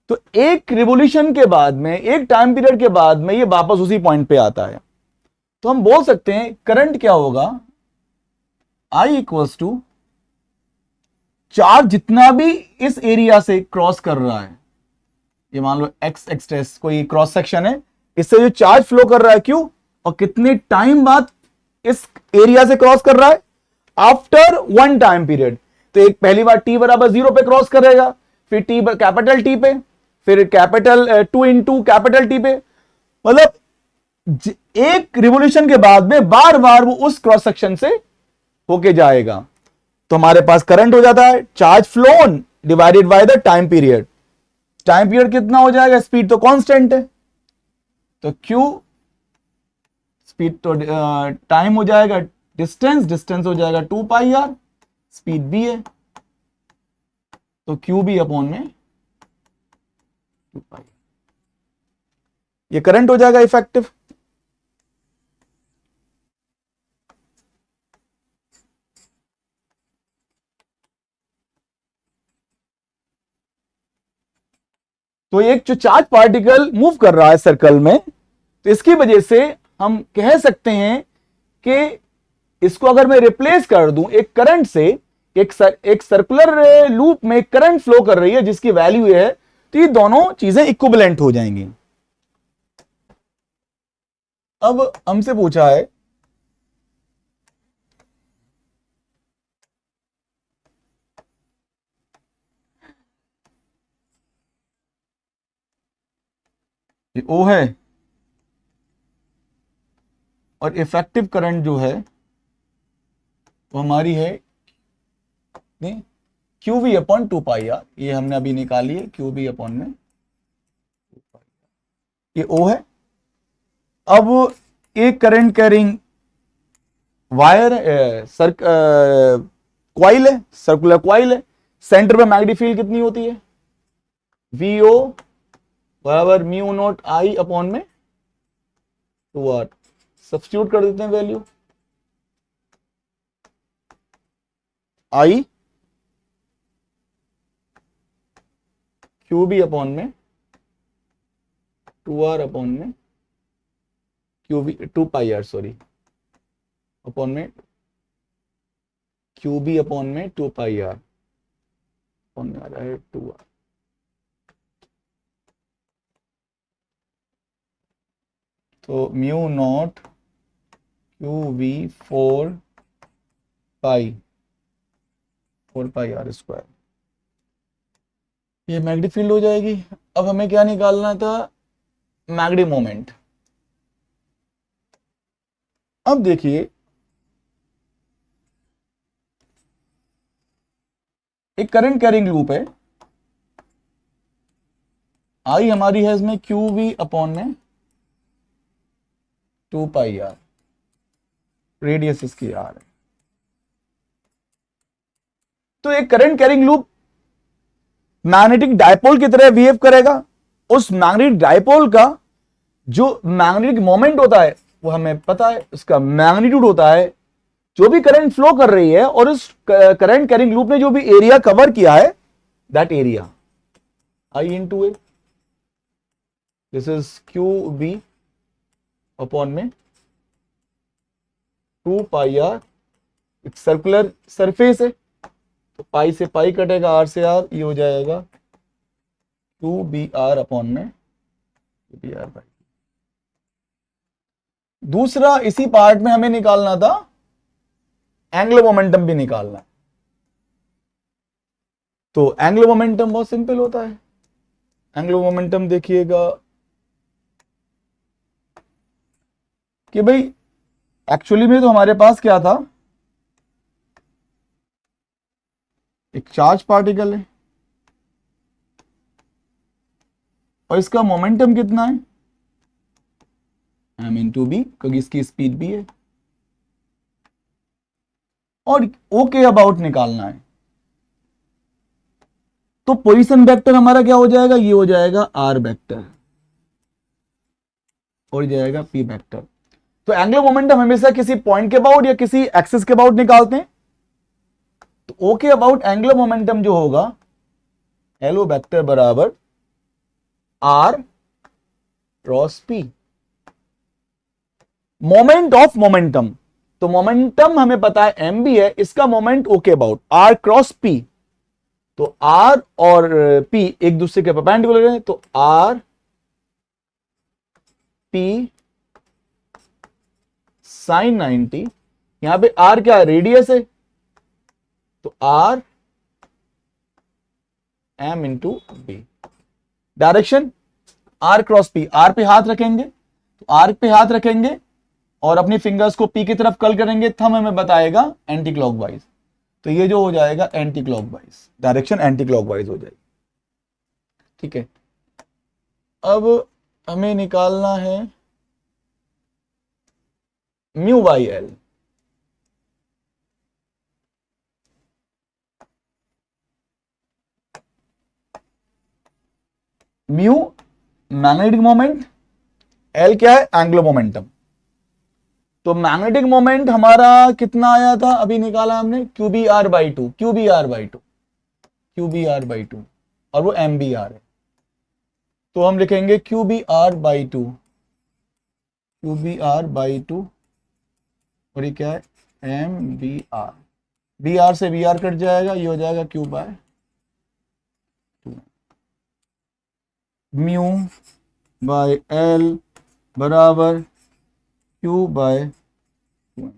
[SPEAKER 1] तो एक रिवोल्यूशन के बाद में, एक टाइम पीरियड के बाद में ये वापस उसी पॉइंट पे आता है। तो हम बोल सकते हैं करंट क्या होगा, I इक्वल्स टू चार्ज जितना भी इस एरिया से क्रॉस कर रहा है, ये मान लो एक्स एक्सटेस कोई क्रॉस सेक्शन है, इससे जो चार्ज फ्लो कर रहा है क्यों, और कितने टाइम बाद इस एरिया से क्रॉस कर रहा है, आफ्टर 1 टाइम पीरियड। तो एक पहली बार t बराबर 0 पे क्रॉस करेगा, फिर t कैपिटल T पे, फिर कैपिटल 2 इंटू कैपिटल T पे, मतलब एक रिवोल्यूशन के बाद में बार बार वो उस क्रॉस सेक्शन से होके जाएगा। तो हमारे पास करंट हो जाता है charge phloem divided by the time period. Time period कितना हो जाएगा, स्पीड तो कांस्टेंट है, तो q स्पीड तो टाइम हो जाएगा, डिस्टेंस हो जाएगा 2 पाई आर, स्पीड भी है, तो क्यू भी अपॉन में 2 पाई, ये करंट हो जाएगा इफेक्टिव। तो एक जो चार्ज पार्टिकल मूव कर रहा है सर्कल में, तो इसकी वजह से हम कह सकते हैं कि इसको अगर मैं रिप्लेस कर दूं एक करंट से, एक सर्कुलर लूप में करंट फ्लो कर रही है जिसकी वैल्यू है, तो ये दोनों चीजें इक्विवेलेंट हो जाएंगी। अब हमसे पूछा है कि O है और इफेक्टिव करंट जो है वो हमारी है Q V upon 2 pi R, ये हमने अभी निकाली है, क्यू वी अपॉन में 2 पाई आर, ये O है। अब एक करंट कैरिंग वायर क्वाइल है, सर्कुलर क्वाइल है, सेंटर पे मैग्नेटिक फील्ड कितनी होती है, VO बराबर म्यू नॉट I अपॉन में 2R, सब्स्टिट्यूट कर देते हैं value, I Q B upon में 2R अपॉन में Q B 2 pi R sorry upon में क्यू बी अपॉन में 2 पाई आर अपॉन में आ रहा है 2R। तो mu naught Q B 4 pi R square, ये मैग्नेटिक फील्ड हो जाएगी। अब हमें क्या निकालना था, मैग्नेटिक मोमेंट। अब देखिए एक करंट कैरिंग लूप है, आई हमारी है इसमें क्यू वी अपॉन में 2 पाई आर, रेडियस इसकी आर है। तो एक current carrying loop magnetic dipole की तरह बिहेव करेगा। उस मैग्नेटिक डायपोल का जो मैग्नेटिक मोमेंट होता है वो हमें पता है, उसका मैग्नीट्यूड होता है जो भी करंट फ्लो कर रही है और उस करंट कैरिंग लूप ने जो भी एरिया कवर किया है that area. I into A, this is Q B upon में 2 पाई आर, एक सर्कुलर सरफेस है तो पाई से पाई कटेगा, आर से आर, ये हो जाएगा 2 br अपॉन में br/. दूसरा इसी पार्ट में हमें निकालना था एंगुलर मोमेंटम भी निकालना है। तो एंगुलर मोमेंटम बहुत सिंपल होता है। एंगुलर मोमेंटम देखिएगा कि भाई एक्चुअली में तो हमारे पास क्या था, एक चार्ज पार्टिकल है और इसका मोमेंटम कितना है m इंटू बी, क्योंकि इसकी स्पीड भी है, और ओके अबाउट निकालना है। तो पोजीशन वेक्टर हमारा क्या हो जाएगा, ये हो जाएगा आर वेक्टर और जाएगा पी वेक्टर। तो एंगुलर मोमेंटम हमेशा किसी पॉइंट के अबाउट या किसी एक्सिस के अबाउट निकालते हैं। तो ओके अबाउट एंगुलर मोमेंटम जो होगा एलो वेक्टर बराबर R cross P. Moment of momentum, तो मोमेंटम हमें पता है एम बी है, इसका moment okay about R cross P, तो आर और पी एक दूसरे के परपेंडिकुलर है, तो आर पी साइन 90, यहां पे आर क्या रेडियस है, तो R M into B. Direction R cross P, R पे हाथ रखेंगे, तो आर पे हाथ रखेंगे और अपनी फिंगर्स को पी की तरफ कर्ल करेंगे, थंब हमें बताएगा एंटी क्लॉकवाइज, तो ये जो हो जाएगा anti clockwise, direction anti clockwise हो जाएगी। ठीक है, अब हमें निकालना है mu by L. Mu magnetic moment, L क्या है एंगुलर मोमेंटम। तो मैग्नेटिक मोमेंट हमारा कितना आया था, अभी निकाला हमने Q B R by two, Q B R by two, Q B R by two, और वो एम बी आर है, तो हम लिखेंगे Q B R by two, Q B R by two, और ये क्या है M B R, B R से बी आर कट जाएगा, ये हो जाएगा Q by two. Mu by L बराबर क्यू बाय टू।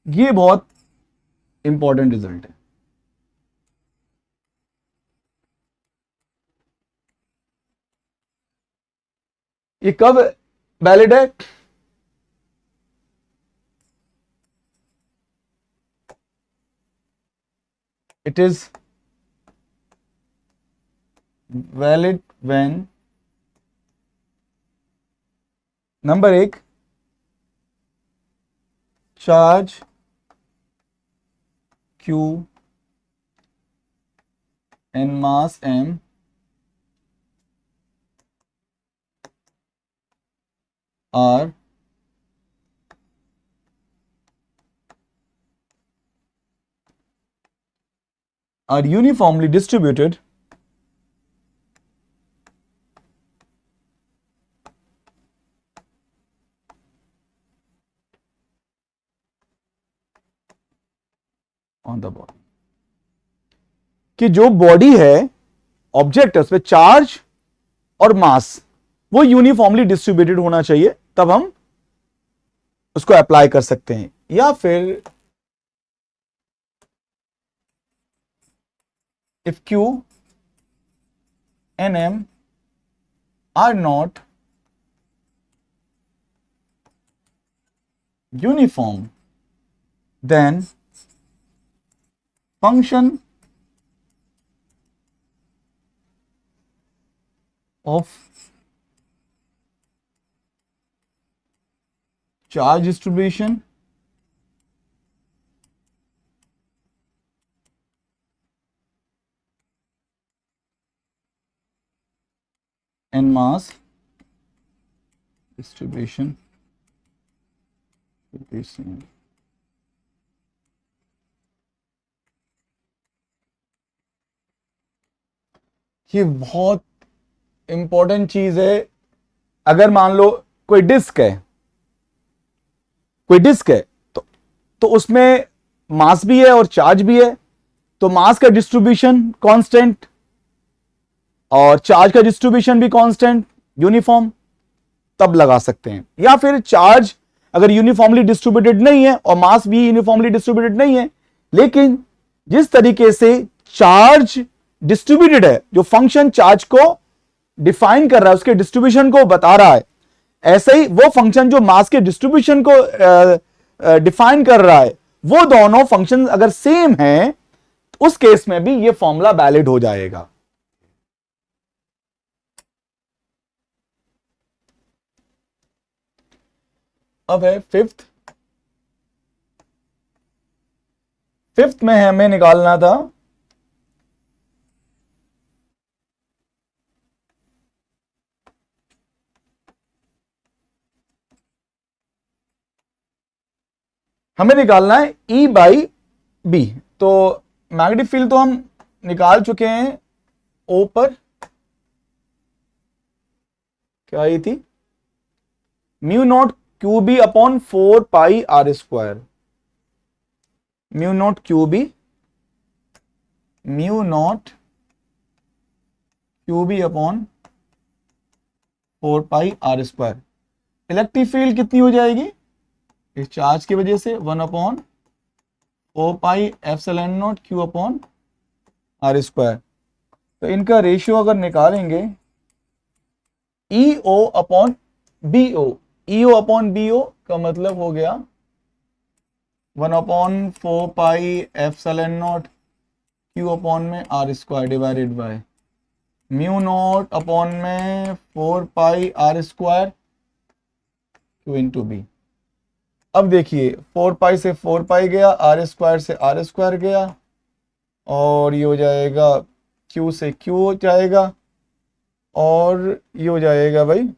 [SPEAKER 1] ये बहुत इंपॉर्टेंट रिजल्ट है। ये कब वैलिड है, it is valid when number 1 charge Q and mass M are uniformly distributed on the body। कि जो बॉडी है ऑब्जेक्ट है उसमें चार्ज और मास वो यूनिफॉर्मली डिस्ट्रीब्यूटेड होना चाहिए, तब हम उसको अप्लाई कर सकते हैं। या फिर if Q and M are not uniform, then function of charge distribution and mass distribution will be same। ये बहुत इंपॉर्टेंट चीज है। अगर मान लो कोई डिस्क है, तो उसमें मास भी है और चार्ज भी है, तो मास का डिस्ट्रीब्यूशन कांस्टेंट और चार्ज का डिस्ट्रीब्यूशन भी कांस्टेंट यूनिफॉर्म, तब लगा सकते हैं। या फिर चार्ज अगर यूनिफॉर्मली डिस्ट्रीब्यूटेड नहीं है और मास भी यूनिफॉर्मली डिस्ट्रीब्यूटेड नहीं है, लेकिन जिस तरीके से चार्ज डिस्ट्रीब्यूटेड है, जो फंक्शन चार्ज को डिफाइन कर रहा है, उसके डिस्ट्रीब्यूशन को बता रहा है, ऐसे ही वो फंक्शन जो मास के डिस्ट्रीब्यूशन को डिफाइन कर रहा है, वो दोनों फंक्शन अगर सेम है, उस केस में भी ये फॉर्मूला वैलिड हो जाएगा। अब है फिफ्थ में हमें निकालना था E बाई बी। तो मैग्नेटिक फील्ड तो हम निकाल चुके हैं O पर, क्या आई थी, mu naught Q B upon 4 pi R square, mu naught Q B upon 4 pi R square. Electric field कितनी हो जाएगी इस चार्ज की वजह से, 1 upon 4 pi epsilon naught Q upon R square. तो इनका रेशियो अगर निकालेंगे, EO upon BO, EO upon BO का मतलब हो गया 1 upon 4 pi epsilon naught Q upon में R square divided by mu naught upon में 4 pi R square Q into B. अब देखिए 4 पाई से 4 पाई गया, आर स्क्वायर से आर स्क्वायर गया, और ये हो जाएगा क्यू से क्यू हो जाएगा, और ये हो जाएगा भाई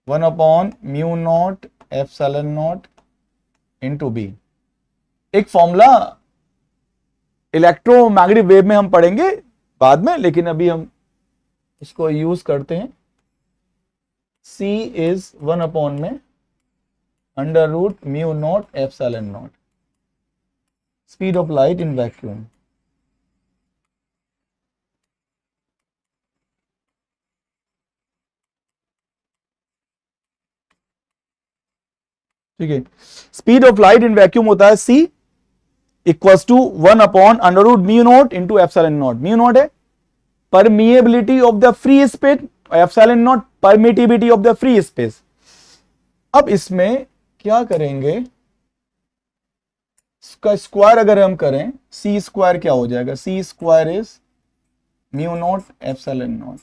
[SPEAKER 1] 1 upon mu naught epsilon naught into B. एक फॉर्मूला इलेक्ट्रोमैग्नेटिक वेव में हम पढ़ेंगे बाद में, लेकिन अभी हम इसको यूज करते हैं। C इज 1 अपॉन में under root mu naught epsilon naught, speed of light in vacuum. ठीक है, speed of light in vacuum होता है C equals to 1 upon under root mu naught into epsilon naught. Mu naught है permeability of the free space, epsilon naught permittivity of the free space. अब इसमें क्या करेंगे, इसका स्क्वायर अगर हम करें, C स्क्वायर क्या हो जाएगा, C square is mu naught epsilon not,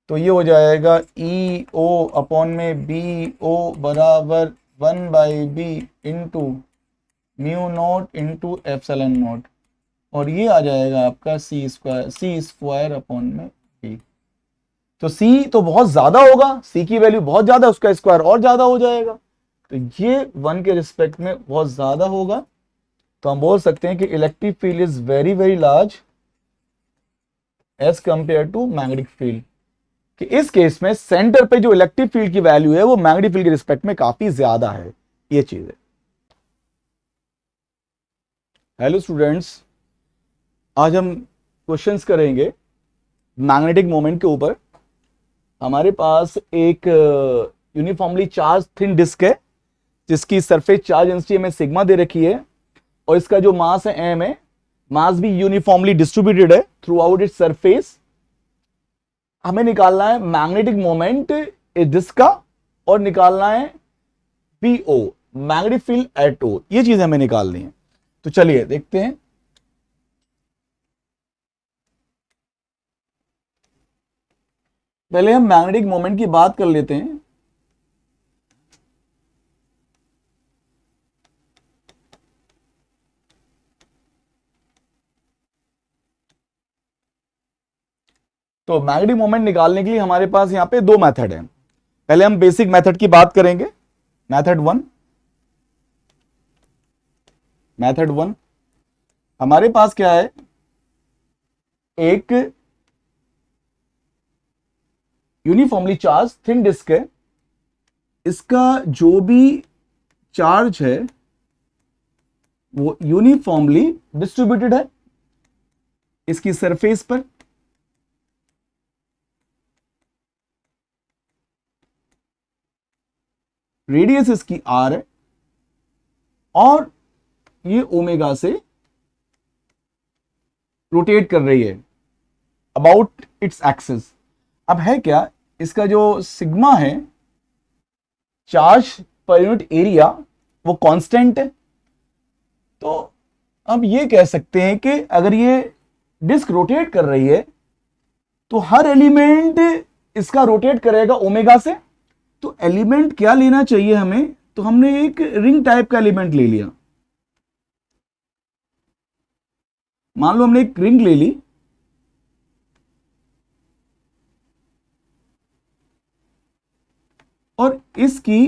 [SPEAKER 1] तो ये हो जाएगा EO अपॉन में BO बराबर 1 by B into mu naught into epsilon naught, और ये आ जाएगा आपका C स्क्वायर अपॉन में B। तो C तो बहुत ज्यादा होगा, C की वैल्यू बहुत ज्यादा, उसका स्क्वायर और ज्यादा हो जाएगा, तो ये 1 के रिस्पेक्ट में बहुत ज्यादा होगा। तो हम बोल सकते हैं कि electric field is very very large as compare to magnetic field, कि इस केस में सेंटर पे जो इलेक्ट्रिक फील्ड की वैल्यू है वो मैग्नेटिक फील्ड के रिस्पेक्ट में काफी ज्यादा है, ये चीज है। हेलो स्टूडेंट्स, आज हम क्वेश्चंस करेंगे मैग्नेटिक मोमेंट के ऊपर। हमारे पास एक यूनिफॉर्मली चार्ज थिन डिस्क है जिसकी सरफेस चार्ज डेंसिटी हमें सिग्मा दे रखी है, और इसका जो मास है m है, मास भी यूनिफॉर्मली डिस्ट्रीब्यूटेड है थ्रू आउट इट्स सरफेस। हमें निकालना है मैग्नेटिक मोमेंट इस डिस्क का, और निकालना है PO magnetic field eight O, ये चीज हमें निकालनी है। तो चलिए देखते हैं। पहले हम मैग्नेटिक मोमेंट की बात कर लेते हैं। तो मैग्नेटिक मोमेंट निकालने के लिए हमारे पास यहां पे दो मेथड है। पहले हम बेसिक मेथड की बात करेंगे, मेथड वन। हमारे पास क्या है, एक यूनिफॉर्मली चार्ज थिन डिस्क है, इसका जो भी चार्ज है वो यूनिफॉर्मली डिस्ट्रीब्यूटेड है इसकी सरफेस पर। रेडियस इसकी आर है और ये ओमेगा से रोटेट कर रही है अबाउट इट्स एक्सिस। अब है क्या, इसका जो सिग्मा है चार्ज पर यूनिट एरिया वो कांस्टेंट है। तो अब ये कह सकते हैं कि अगर ये डिस्क रोटेट कर रही है तो हर एलिमेंट इसका रोटेट करेगा ओमेगा से। तो एलिमेंट क्या लेना चाहिए हमें, तो हमने एक रिंग टाइप का एलिमेंट ले लिया। मान लो हमने एक रिंग ले ली और इसकी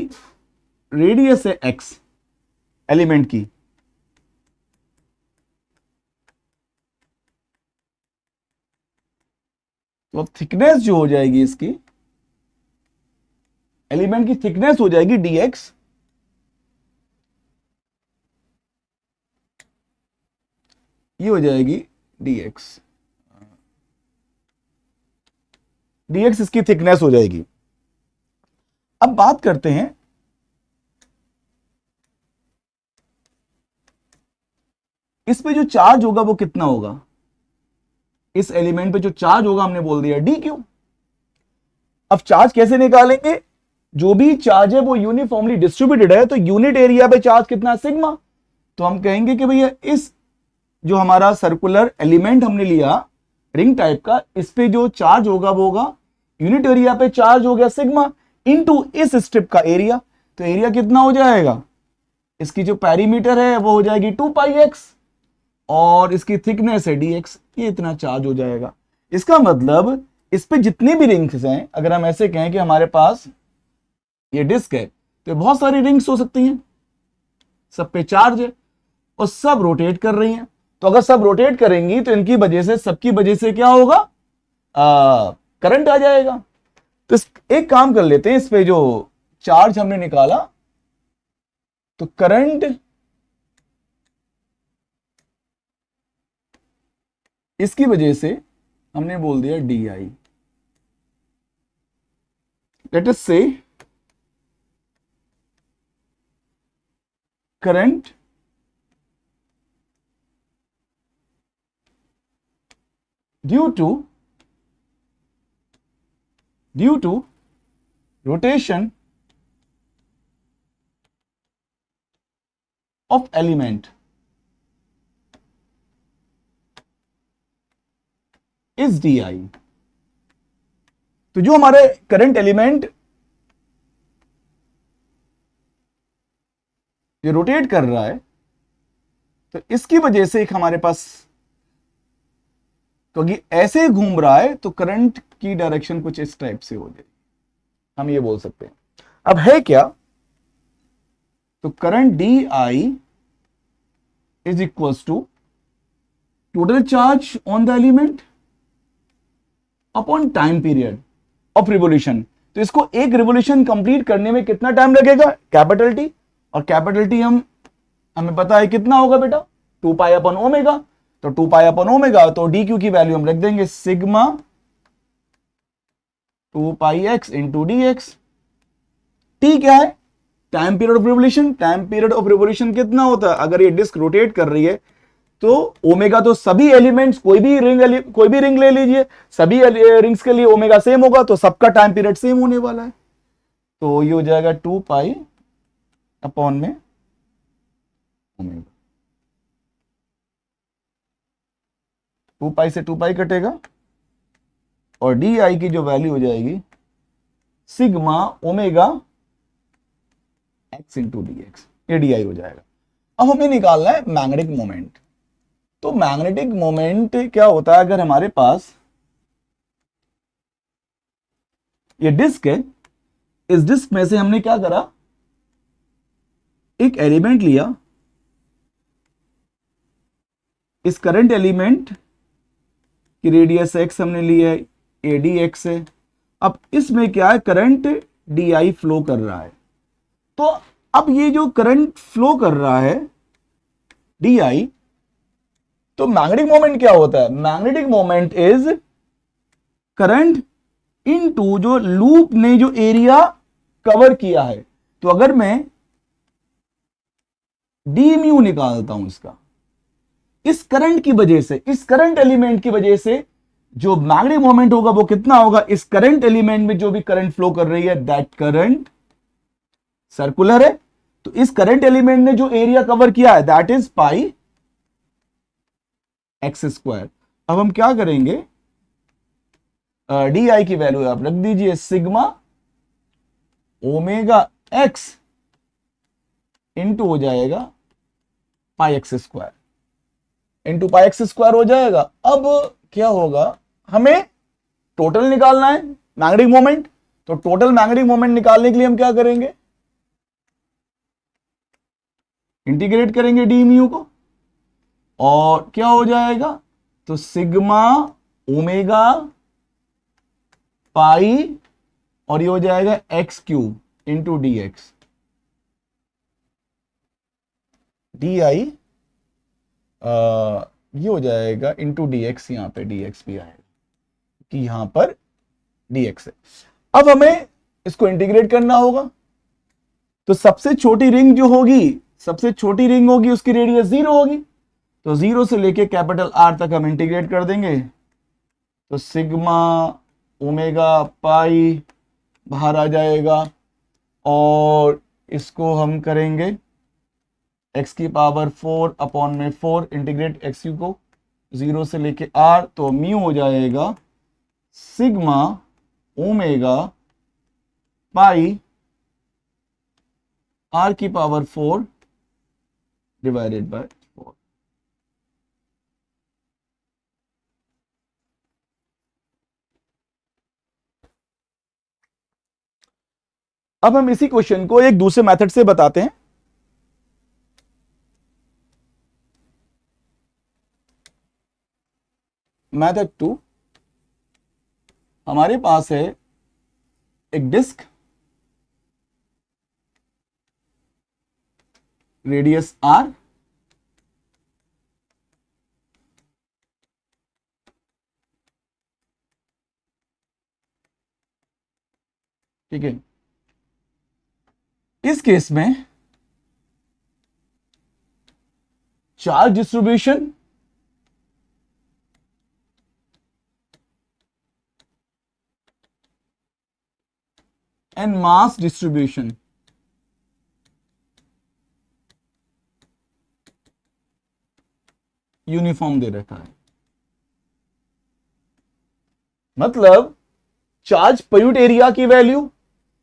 [SPEAKER 1] रेडियस है एक्स एलिमेंट की। तो अब थिकनेस जो हो जाएगी इसकी, एलिमेंट की थिकनेस हो जाएगी dx, ये हो जाएगी dx। dx इसकी थिकनेस हो जाएगी। अब बात करते हैं इस पे जो चार्ज होगा वो कितना होगा। इस एलिमेंट पे जो चार्ज होगा हमने बोल दिया dq। अब चार्ज कैसे निकालेंगे, जो भी चार्ज है वो यूनिफॉर्मली डिस्ट्रीब्यूटेड है, तो यूनिट एरिया पे चार्ज कितना है सिग्मा। तो हम कहेंगे कि भैया इस जो हमारा सर्कुलर एलिमेंट हमने लिया रिंग टाइप का, इस पे जो चार्ज होगा वो होगा यूनिट एरिया पे चार्ज हो गया सिग्मा इनटू इस स्ट्रिप का एरिया। तो एरिया कितना हो जाएगा, इसकी जो पेरीमीटर है वो हो जाएगी 2πx और इसकी थिकनेस है dx। ये इतना चार्ज हो जाएगा। इसका मतलब इस पे जितनी भी रिंग्स हैं, अगर हम ऐसे कहें कि हमारे पास ये डिस्क है तो बहुत सारी रिंग्स हो सकती हैं, सब पे चार्ज है और सब रोटेट कर रही हैं। तो अगर सब रोटेट करेंगी तो इनकी वजह से, सबकी वजह से क्या होगा, करंट आ जाएगा। तो एक काम कर लेते हैं, इस पे जो चार्ज हमने निकाला तो करंट इसकी वजह से हमने बोल दिया DI। लेट अस से current due to rotation of element is DI। तो जो हमारे करंट एलिमेंट जो रोटेट कर रहा है तो इसकी वजह से एक हमारे पास, क्योंकि ऐसे घूम रहा है तो करंट की डायरेक्शन कुछ इस टाइप से हो जाएगी, हम ये बोल सकते हैं। अब है क्या, तो current DI is equals to total charge on the element upon time period of revolution. तो इसको एक रिवोल्यूशन कंप्लीट करने में कितना टाइम लगेगा, कैपिटल T। और कैपिटल T हमें पता है कितना होगा बेटा, 2π/ω। तो 2π/ω, तो dq की वैल्यू हम रख देंगे sigma 2πx into dx। T क्या है, time period of revolution. Time period of revolution कितना होता है, अगर ये डिस्क रोटेट कर रही है तो ओमेगा, तो सभी एलिमेंट्स, कोई भी रिंग ले लीजिए, सभी रिंग्स के लिए ओमेगा सेम होगा, तो सबका टाइम पीरियड सेम होने वाला है। तो ये हो जाएगा 2π अपॉन में ओमेगा। 2π से 2π कटेगा और DI की जो वैल्यू हो जाएगी sigma omega x into dx, ये DI हो जाएगा। अब हमें निकालना है मैग्नेटिक मोमेंट। तो मैग्नेटिक मोमेंट क्या होता है, अगर हमारे पास ये डिस्क है, इस डिस्क में से हमने क्या करा, एक एलिमेंट लिया, इस करंट एलिमेंट कि रेडियस एक्स हमने लिया है, ए डी एक्स है। अब इसमें क्या है, करंट डी आई फ्लो कर रहा है। तो अब ये जो करंट फ्लो कर रहा है डी आई, तो मैग्नेटिक मोमेंट क्या होता है, magnetic moment is current into जो लूप ने जो एरिया कवर किया है। तो अगर मैं डी म्यू निकालता हूं इसका, इस करंट की वजह से, इस करंट एलिमेंट की वजह से जो मैग्नेटिक मोमेंट होगा वो कितना होगा, इस करंट एलिमेंट में जो भी करंट फ्लो कर रही है दैट करंट सर्कुलर है, तो इस करंट एलिमेंट ने जो एरिया कवर किया है that is pi X square. अब हम क्या करेंगे, डी आई की वैल्यू आप रख दीजिए सिग्मा ओमेगा एक्स इंटू हो जाएगा pi X square, into pi X square हो जाएगा। अब क्या होगा, हमें टोटल निकालना है मैग्नेटिक मोमेंट, तो टोटल मैग्नेटिक मोमेंट निकालने के लिए हम क्या करेंगे, इंटीग्रेट करेंगे डी म्यू को, और क्या हो जाएगा, तो सिग्मा ओमेगा पाई और ये हो जाएगा x cube into D X, D आई ये हो जाएगा इंटू डी एक्स, यहां पे डी एक्स भी आएगा कि यहां पर डी एक्स है। अब हमें इसको इंटीग्रेट करना होगा, तो सबसे छोटी रिंग जो होगी, सबसे छोटी रिंग होगी उसकी रेडियस 0 होगी, तो 0 से लेके कैपिटल आर तक हम इंटीग्रेट कर देंगे, तो सिग्मा ओमेगा पाई बाहर आ जाएगा, और इसको हम करेंगे x की पावर 4 अपॉन में 4 इंटीग्रेट एक्स यू को 0 से लेके r, तो म्यू हो जाएगा सिग्मा ओमेगा पाई r की पावर 4 डिवाइडेड बाय 4। अब हम इसी क्वेश्चन को एक दूसरे मेथड से बताते हैं। मेथड 2, हमारे पास है एक डिस्क, रेडियस आर, ठीक है। इस केस में charge distribution and mass distribution uniform दे रखा है, मतलब चार्ज पर यूनिट एरिया की वैल्यू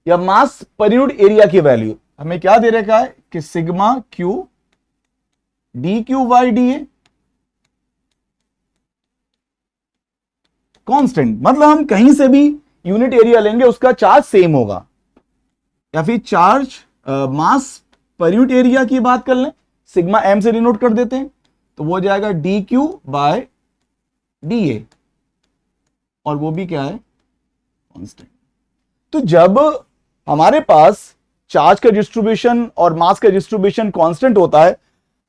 [SPEAKER 1] या मास पर यूनिट एरिया की वैल्यू हमें क्या दे रखा है कि sigma Q D Q by D a constant, मतलब हम कहीं से भी यूनिट एरिया लेंगे उसका चार्ज सेम होगा, या फिर चार्ज मास पर यूनिट एरिया की बात कर लें, सिग्मा एम से डिनोट कर देते हैं, तो वो हो जाएगा D Q by D A, और वो भी क्या है कांस्टेंट। तो जब हमारे पास चार्ज का डिस्ट्रीब्यूशन और मास का डिस्ट्रीब्यूशन कांस्टेंट होता है,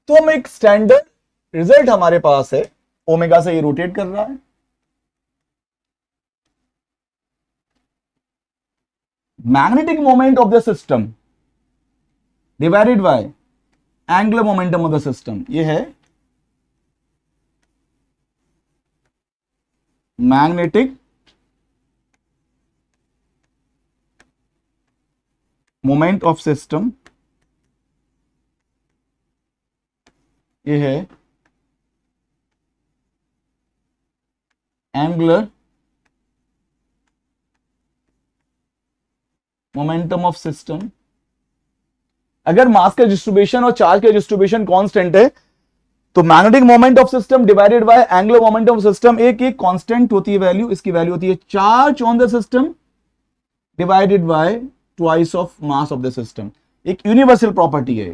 [SPEAKER 1] तो हम एक स्टैंडर्ड रिजल्ट हमारे पास है, ओमेगा से ये रोटेट कर रहा है, magnetic moment of the system divided by angular momentum of the system, ये है मैग्नेटिक मोमेंट ऑफ सिस्टम, ये है एंगुलर मोमेंटम ऑफ सिस्टम। अगर मास का डिस्ट्रीब्यूशन और चार्ज का डिस्ट्रीब्यूशन कांस्टेंट है, तो magnetic moment of system divided by angular momentum of system एक कांस्टेंट होती है वैल्यू, इसकी वैल्यू होती है charge on the system divided by twice of mass of the system, एक यूनिवर्सल प्रॉपर्टी है।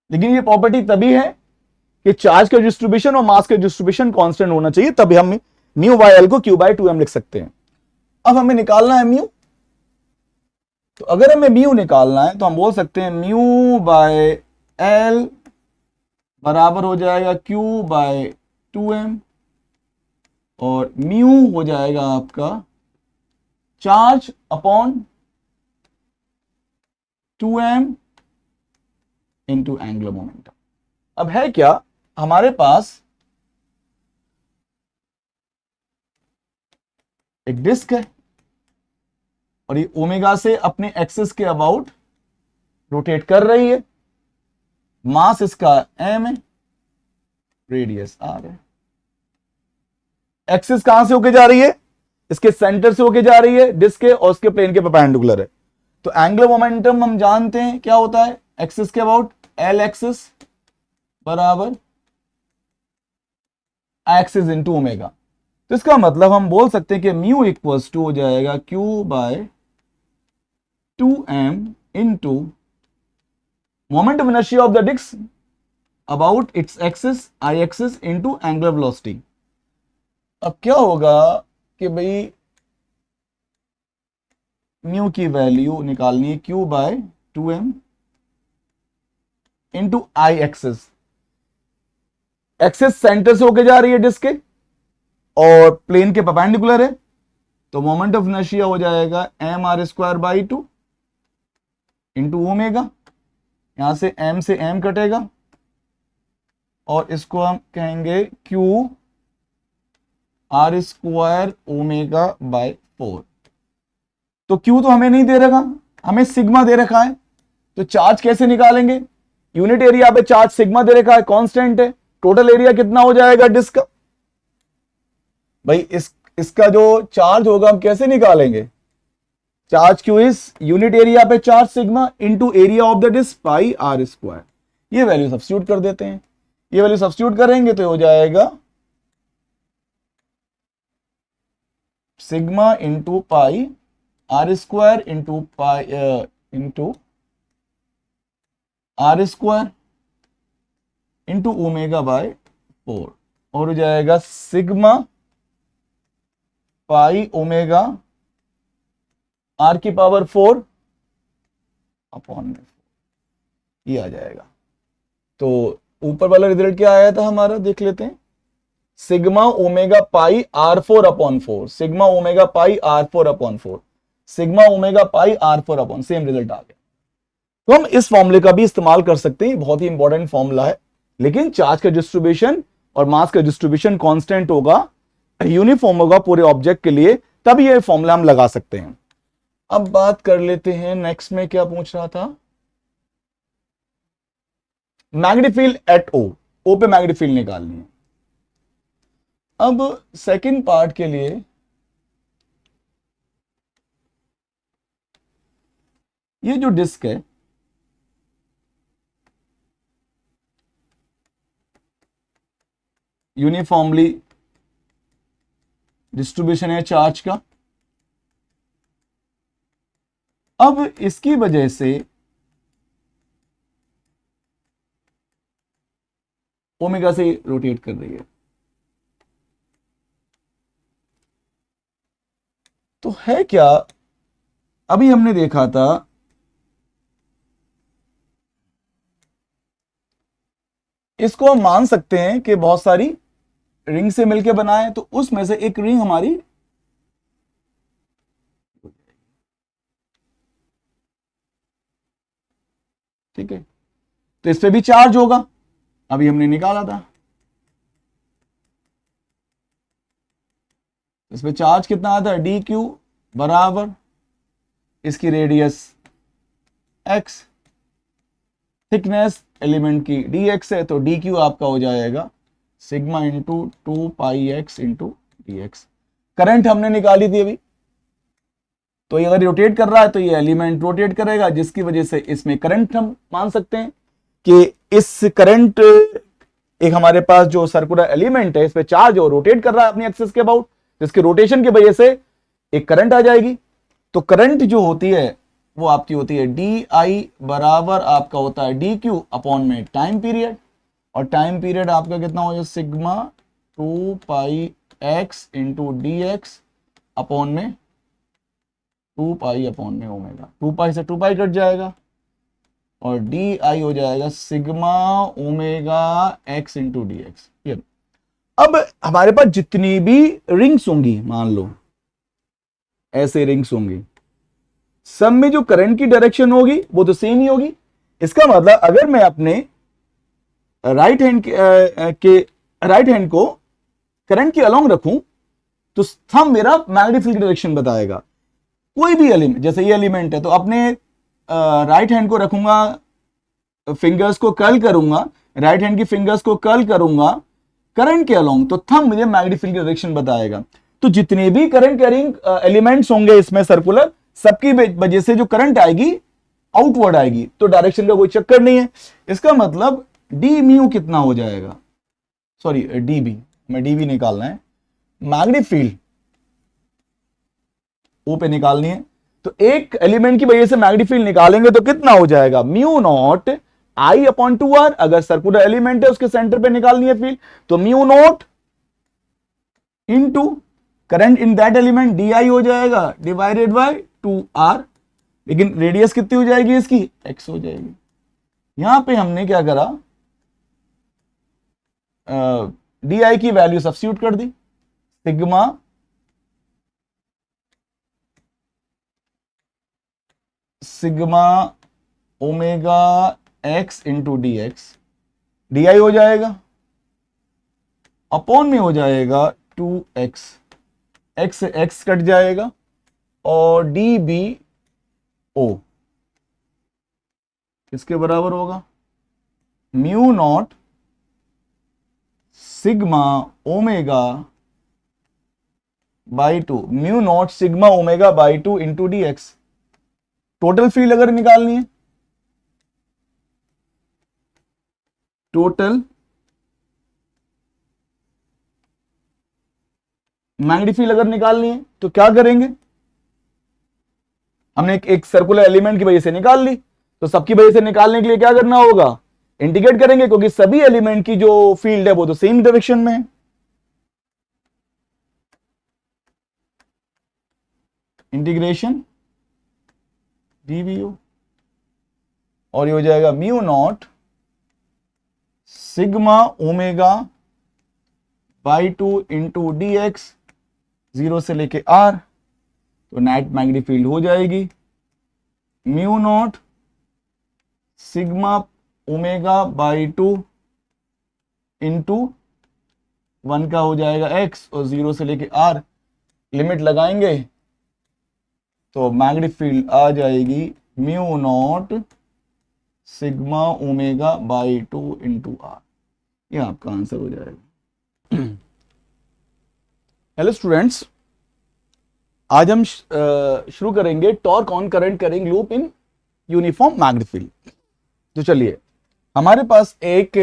[SPEAKER 1] लेकिन ये प्रॉपर्टी तभी है कि चार्ज का डिस्ट्रीब्यूशन और मास का डिस्ट्रीब्यूशन कांस्टेंट होना चाहिए, तभी हम म्यू बाय एल को क्यू बाय 2m लिख सकते हैं। अब हमें निकालना है म्यू, तो अगर हमें म्यू निकालना है तो हम बोल सकते हैं म्यू बाय एल बराबर हो जाएगा क्यू बाय 2m, और म्यू हो जाएगा आपका charge upon 2m into angular momentum. अब है क्या, हमारे पास एक डिस्क है और ये ओमेगा से अपने एक्सिस के अबाउट रोटेट कर रही है, मास इसका m है, रेडियस r है। एक्सिस कहां से होके जा रही है, इसके सेंटर से होके जा रही है डिस्क के, और उसके प्लेन के परपेंडिकुलर है। तो एंगुलर मोमेंटम हम जानते हैं क्या होता है, एक्सिस के अबाउट एल एक्सिस बराबर एक्सिस इंटू ओमेगा। तो इसका मतलब हम बोल सकते हैं कि म्यू इक्वल्स टू हो जाएगा Q by 2m into moment of inertia of the disc about its axis I axis into angular velocity. अब क्या होगा कि भाई म्यू की वैल्यू निकालनी है Q by 2m into I axis. Axis centre से होके जा रही है डिस्क के और प्लेन के परपेंडिकुलर है, तो मोमेंट ऑफ इनर्शिया हो जाएगा mr² / 2 इंटू ओमेगा। यहां से m से m कटेगा और इसको हम कहेंगे q r² ω/4। तो q तो हमें नहीं दे रखा, हमें सिग्मा दे रखा है, तो चार्ज कैसे निकालेंगे, यूनिट एरिया पे चार्ज सिग्मा दे रखा है, कांस्टेंट है, टोटल एरिया कितना हो जाएगा डिस्क का, भाई इसका जो चार्ज होगा हम कैसे निकालेंगे, charge Q is unit area पे charge sigma into area of the disc pi r²। ये वैल्यू सब्स्टिट्यूट कर देते हैं, ये वैल्यू सब्स्टिट्यूट करेंगे तो हो जाएगा sigma into pi r² into pi into r² into ω/4, और हो जाएगा sigma pi omega r⁴ upon में 4, ये आ जाएगा। तो ऊपर वाला रिजल्ट क्या आया था हमारा, देख लेते हैं, सिग्मा ओमेगा पाई r4/4, सिग्मा ओमेगा पाई r4/4, सिग्मा ओमेगा पाई r4/, सेम रिजल्ट आ गया। तो हम इस फॉर्मूले का भी इस्तेमाल कर सकते हैं, बहुत ही इंपॉर्टेंट फॉर्मूला है, लेकिन चार्ज का डिस्ट्रीब्यूशन और मास का डिस्ट्रीब्यूशन कांस्टेंट होगा, यूनिफॉर्म होगा पूरे ऑब्जेक्ट के लिए, तब ये फॉर्मूला हम लगा सकते हैं। अब बात कर लेते हैं नेक्स्ट में, क्या पूछ रहा था, मैग्नेटिक फील्ड एट ओ पे मैग्नेटिक फील्ड निकालनी है। अब सेकंड पार्ट के लिए ये जो डिस्क है यूनिफॉर्मली डिस्ट्रीब्यूशन है चार्ज का, अब इसकी वजह से ओमेगा से रोटेट कर रही है, तो है क्या, अभी हमने देखा था इसको हम मान सकते हैं कि बहुत सारी रिंग से मिलकर बनाए, तो उसमें से एक रिंग हमारी ठीक है, तो इस पे भी चार्ज होगा, अभी हमने निकाला था, इस पे चार्ज कितना आता है dq बराबर इसकी रेडियस x, थिकनेस एलिमेंट की dx है, तो dq आपका हो जाएगा sigma into 2πx into dx। Current हमने निकाली थी अभी, तो ये अगर रोटेट कर रहा है तो ये एलिमेंट रोटेट करेगा, जिसकी वजह से इसमें करंट हम मान सकते हैं कि इस करंट, एक हमारे पास जो सर्कुलर एलिमेंट है इस पे चार्ज और रोटेट कर रहा है अपनी एक्सिस के अबाउट, जिसके रोटेशन की वजह से एक करंट आ जाएगी। तो करंट जो होती है वो आपकी होती है डी आई बराबर आपका होता है डी क्यू अपॉन में टाइम पीरियड, और टाइम पीरियड आपका कितना हो जाए sigma 2 pi X into D X upon में 2 पाई अपॉन में ओमेगा, 2 पाई से 2 पाई कट जाएगा और डी आई हो जाएगा sigma omega X into D x. अब हमारे पास जितनी भी रिंग्स होंगी, मान लो ऐसे रिंग्स होंगी, सब में जो करंट की डायरेक्शन होगी वो तो सेम ही होगी। इसका मतलब अगर मैं अपने राइट हैंड को करंट के अलोंग रखूं तो थंब मेरा मैग्नेटिक फील्ड की डायरेक्शन बताएगा। कोई भी एलिमेंट, जैसे ये एलिमेंट है तो अपने राइट हैंड को रखूंगा, फिंगर्स को कर्ल करूंगा, राइट हैंड की फिंगर्स को कर्ल करूंगा करंट के अलोंग, तो थंब मुझे मैग्नेटिक फील्ड की डायरेक्शन बताएगा। तो जितने भी करंट कैरिंग एलिमेंट्स होंगे इसमें सर्कुलर, सबकी वजह से जो करंट आएगी आउटवर्ड आएगी, तो डायरेक्शन का कोई चक्कर नहीं है। इसका मतलब डी म्यू कितना हो जाएगा, सॉरी डीबी, मैं डीबी निकालना है, मैग्नेटिक फील्ड ओ पे निकालनी है, तो एक एलिमेंट की वजह से मैग्नेटिक फील्ड निकालेंगे तो कितना हो जाएगा mu not I upon 2r। अगर सर्कुलर एलिमेंट है उसके सेंटर पे निकालनी है फील्ड तो mu not into current in that element D I हो जाएगा डिवाइडेड बाय 2r, लेकिन रेडियस कितनी हो जाएगी इसकी x हो जाएगी। यहां पे हमने क्या करा, डी आई की वैल्यू सब्स्टिट्यूट कर दी, sigma omega X into D X, D I हो जाएगा अपॉन में हो जाएगा 2x, x से x कट जाएगा और डी बी ओ किसके बराबर होगा mu naught sigma omega by 2, mu naught sigma omega by 2 into D x. Total field अगर निकालनी है, टोटल मैग्नेटिक फील्ड अगर निकालनी है तो क्या करेंगे, हमने एक सर्कुलर एलिमेंट की वजह से निकाल ली, तो सबकी वजह से निकालने के लिए क्या करना होगा, इंटीग्रेट करेंगे, क्योंकि सभी एलिमेंट की जो फील्ड है वो तो सेम डायरेक्शन में है। इंटीग्रेशन डीवीओ और ये हो जाएगा mu naught sigma omega by 2 into D x, 0 से लेके r, तो नेट मैग्नेटिक फील्ड हो जाएगी mu naught sigma omega by 2 into 1 का हो जाएगा x और 0 से लेके r, लिमिट लगाएंगे तो मैग्नेटिक फील्ड आ जाएगी mu naught sigma omega by 2 into r। ये आपका आंसर हो जाएगा। हेलो स्टूडेंट्स, आज हम शुरू करेंगे torque on current carrying loop in uniform magnetic field. तो चलिए, हमारे पास एक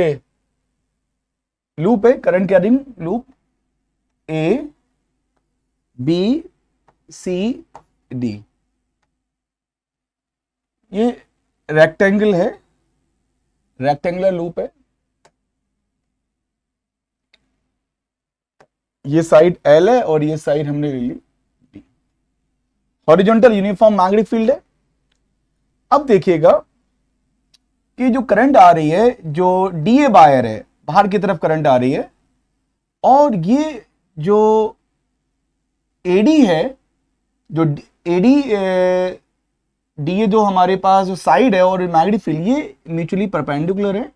[SPEAKER 1] लूप है, current carrying loop A B C D. ये रेक्टेंगल है, रेक्टेंगुलर लूप है, ये साइड L है और ये साइड हमने ले ली D। Horizontal uniform magnetic field है। अब देखिएगा कि जो करंट आ रही है, जो DA वायर है, बाहर की तरफ करंट आ रही है, और ये जो AD है, जो AD DA जो हमारे पास जो साइड है और मैग्नेटिक फील्ड, ये म्यूचुअली परपेंडिकुलर है।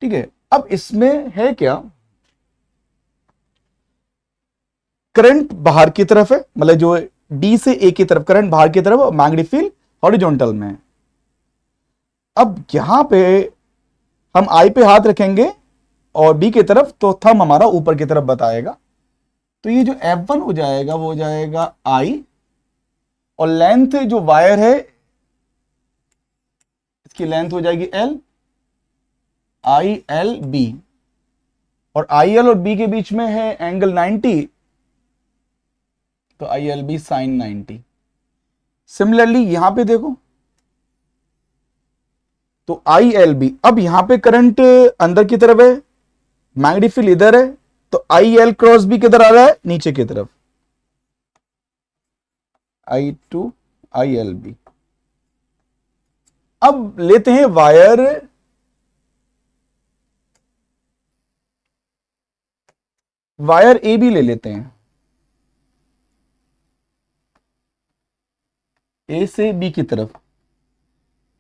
[SPEAKER 1] ठीक है, अब इसमें है क्या, करंट बाहर की तरफ है, मतलब जो D से A की तरफ करंट बाहर की तरफ, और मैग्नेटिक फील्ड हॉरिजॉन्टल में है। अब यहां पे हम I पे हाथ रखेंगे और B की तरफ, तो थंब हमारा ऊपर की तरफ बताएगा। तो ये जो F1 हो जाएगा वो हो जाएगा I, और लेंथ जो वायर है इसकी लेंथ हो जाएगी L, ILB, और IL और B के बीच में है एंगल 90, तो ILB sin 90। सिमिलरली यहां पे देखो, तो ILB, अब यहां पे करंट अंदर की तरफ है, मैग्नेटिक फील्ड इधर है, तो IL क्रॉस B किधर आ रहा है, नीचे की तरफ, I2 ILB। अब लेते हैं वायर AB ले लेते हैं, A से B की तरफ,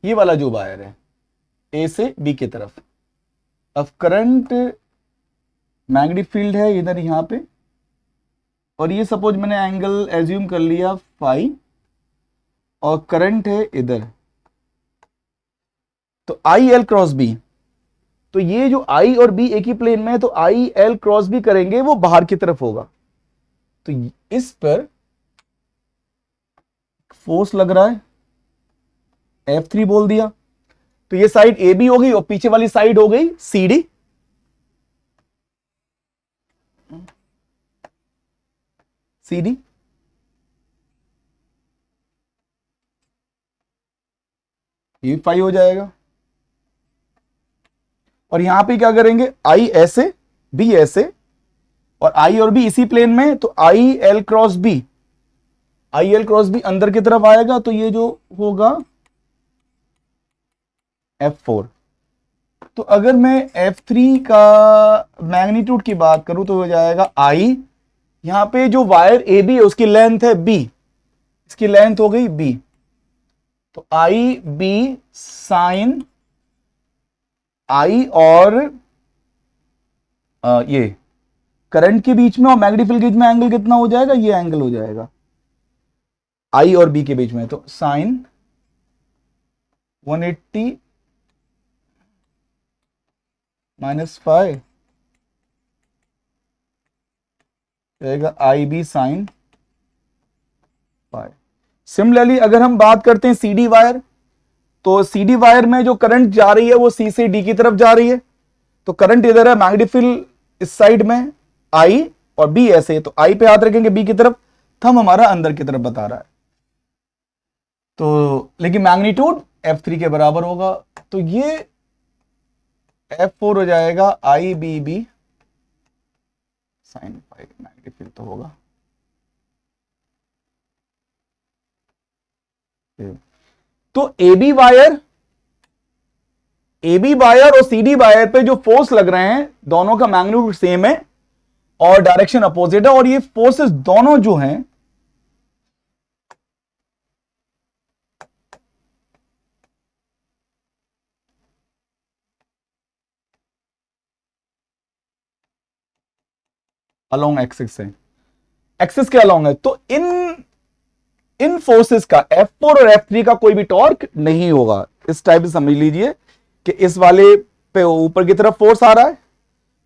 [SPEAKER 1] ये वाला जो वायर है A से B की तरफ। अब करंट मैग्नेटिक फील्ड है इधर यहां पे, और ये सपोज मैंने एंगल एज्यूम कर लिया फाई, और करंट है इधर, तो IL क्रॉस B, तो ये जो I और B एक ही प्लेन में है, तो IL क्रॉस B करेंगे वो बाहर की तरफ होगा, तो इस पर फोर्स लग रहा है, F3 बोल दिया, तो ये साइड AB हो गई और पीछे वाली साइड हो गई CD। CD ये फाई हो जाएगा, और यहां पे क्या करेंगे, I ऐसे B ऐसे, और I और B इसी प्लेन में, तो IL क्रॉस B अंदर की तरफ आएगा, तो ये जो होगा F4। तो अगर मैं F3 का मैग्नीट्यूड की बात करूं तो हो जाएगा I, यहां पे जो वायर AB है उसकी लेंथ है B, इसकी लेंथ हो गई B, तो IB साइन I और ये करंट के बीच में और मैग्नेटिक फील्ड के बीच में एंगल कितना हो जाएगा, ये एंगल हो जाएगा I और B के बीच में, तो साइन 180 -5 रहेगा IB साइन 5। सिमिलरली अगर हम बात करते हैं CD वायर, तो CD वायर में जो करंट जा रही है वो C से D की तरफ जा रही है, तो करंट इधर है, मैग्नेटिक फील्ड इस साइड में I और B ऐसे, तो I पे हाथ रखेंगे B की तरफ, थंब हमारा अंदर की तरफ बता रहा है, तो लेकिन मैग्नीट्यूड F3 के बराबर होगा, तो ये F4 हो जाएगा IBB साइन 5, मैग्नेटिक फील्ड तो होगा। तो AB वायर और CD वायर पे जो फोर्स लग रहे हैं दोनों का मैग्नीट्यूड सेम है और डायरेक्शन अपोजिट है, और ये फोर्सेस दोनों जो हैं अलोंग एक्सिस है, एक्सिस के अलोंग है, तो इन फोर्सेस का F4 और F3 का कोई भी टॉर्क नहीं होगा। इस टाइप से समझ लीजिए कि इस वाले पे ऊपर की तरफ फोर्स आ रहा है,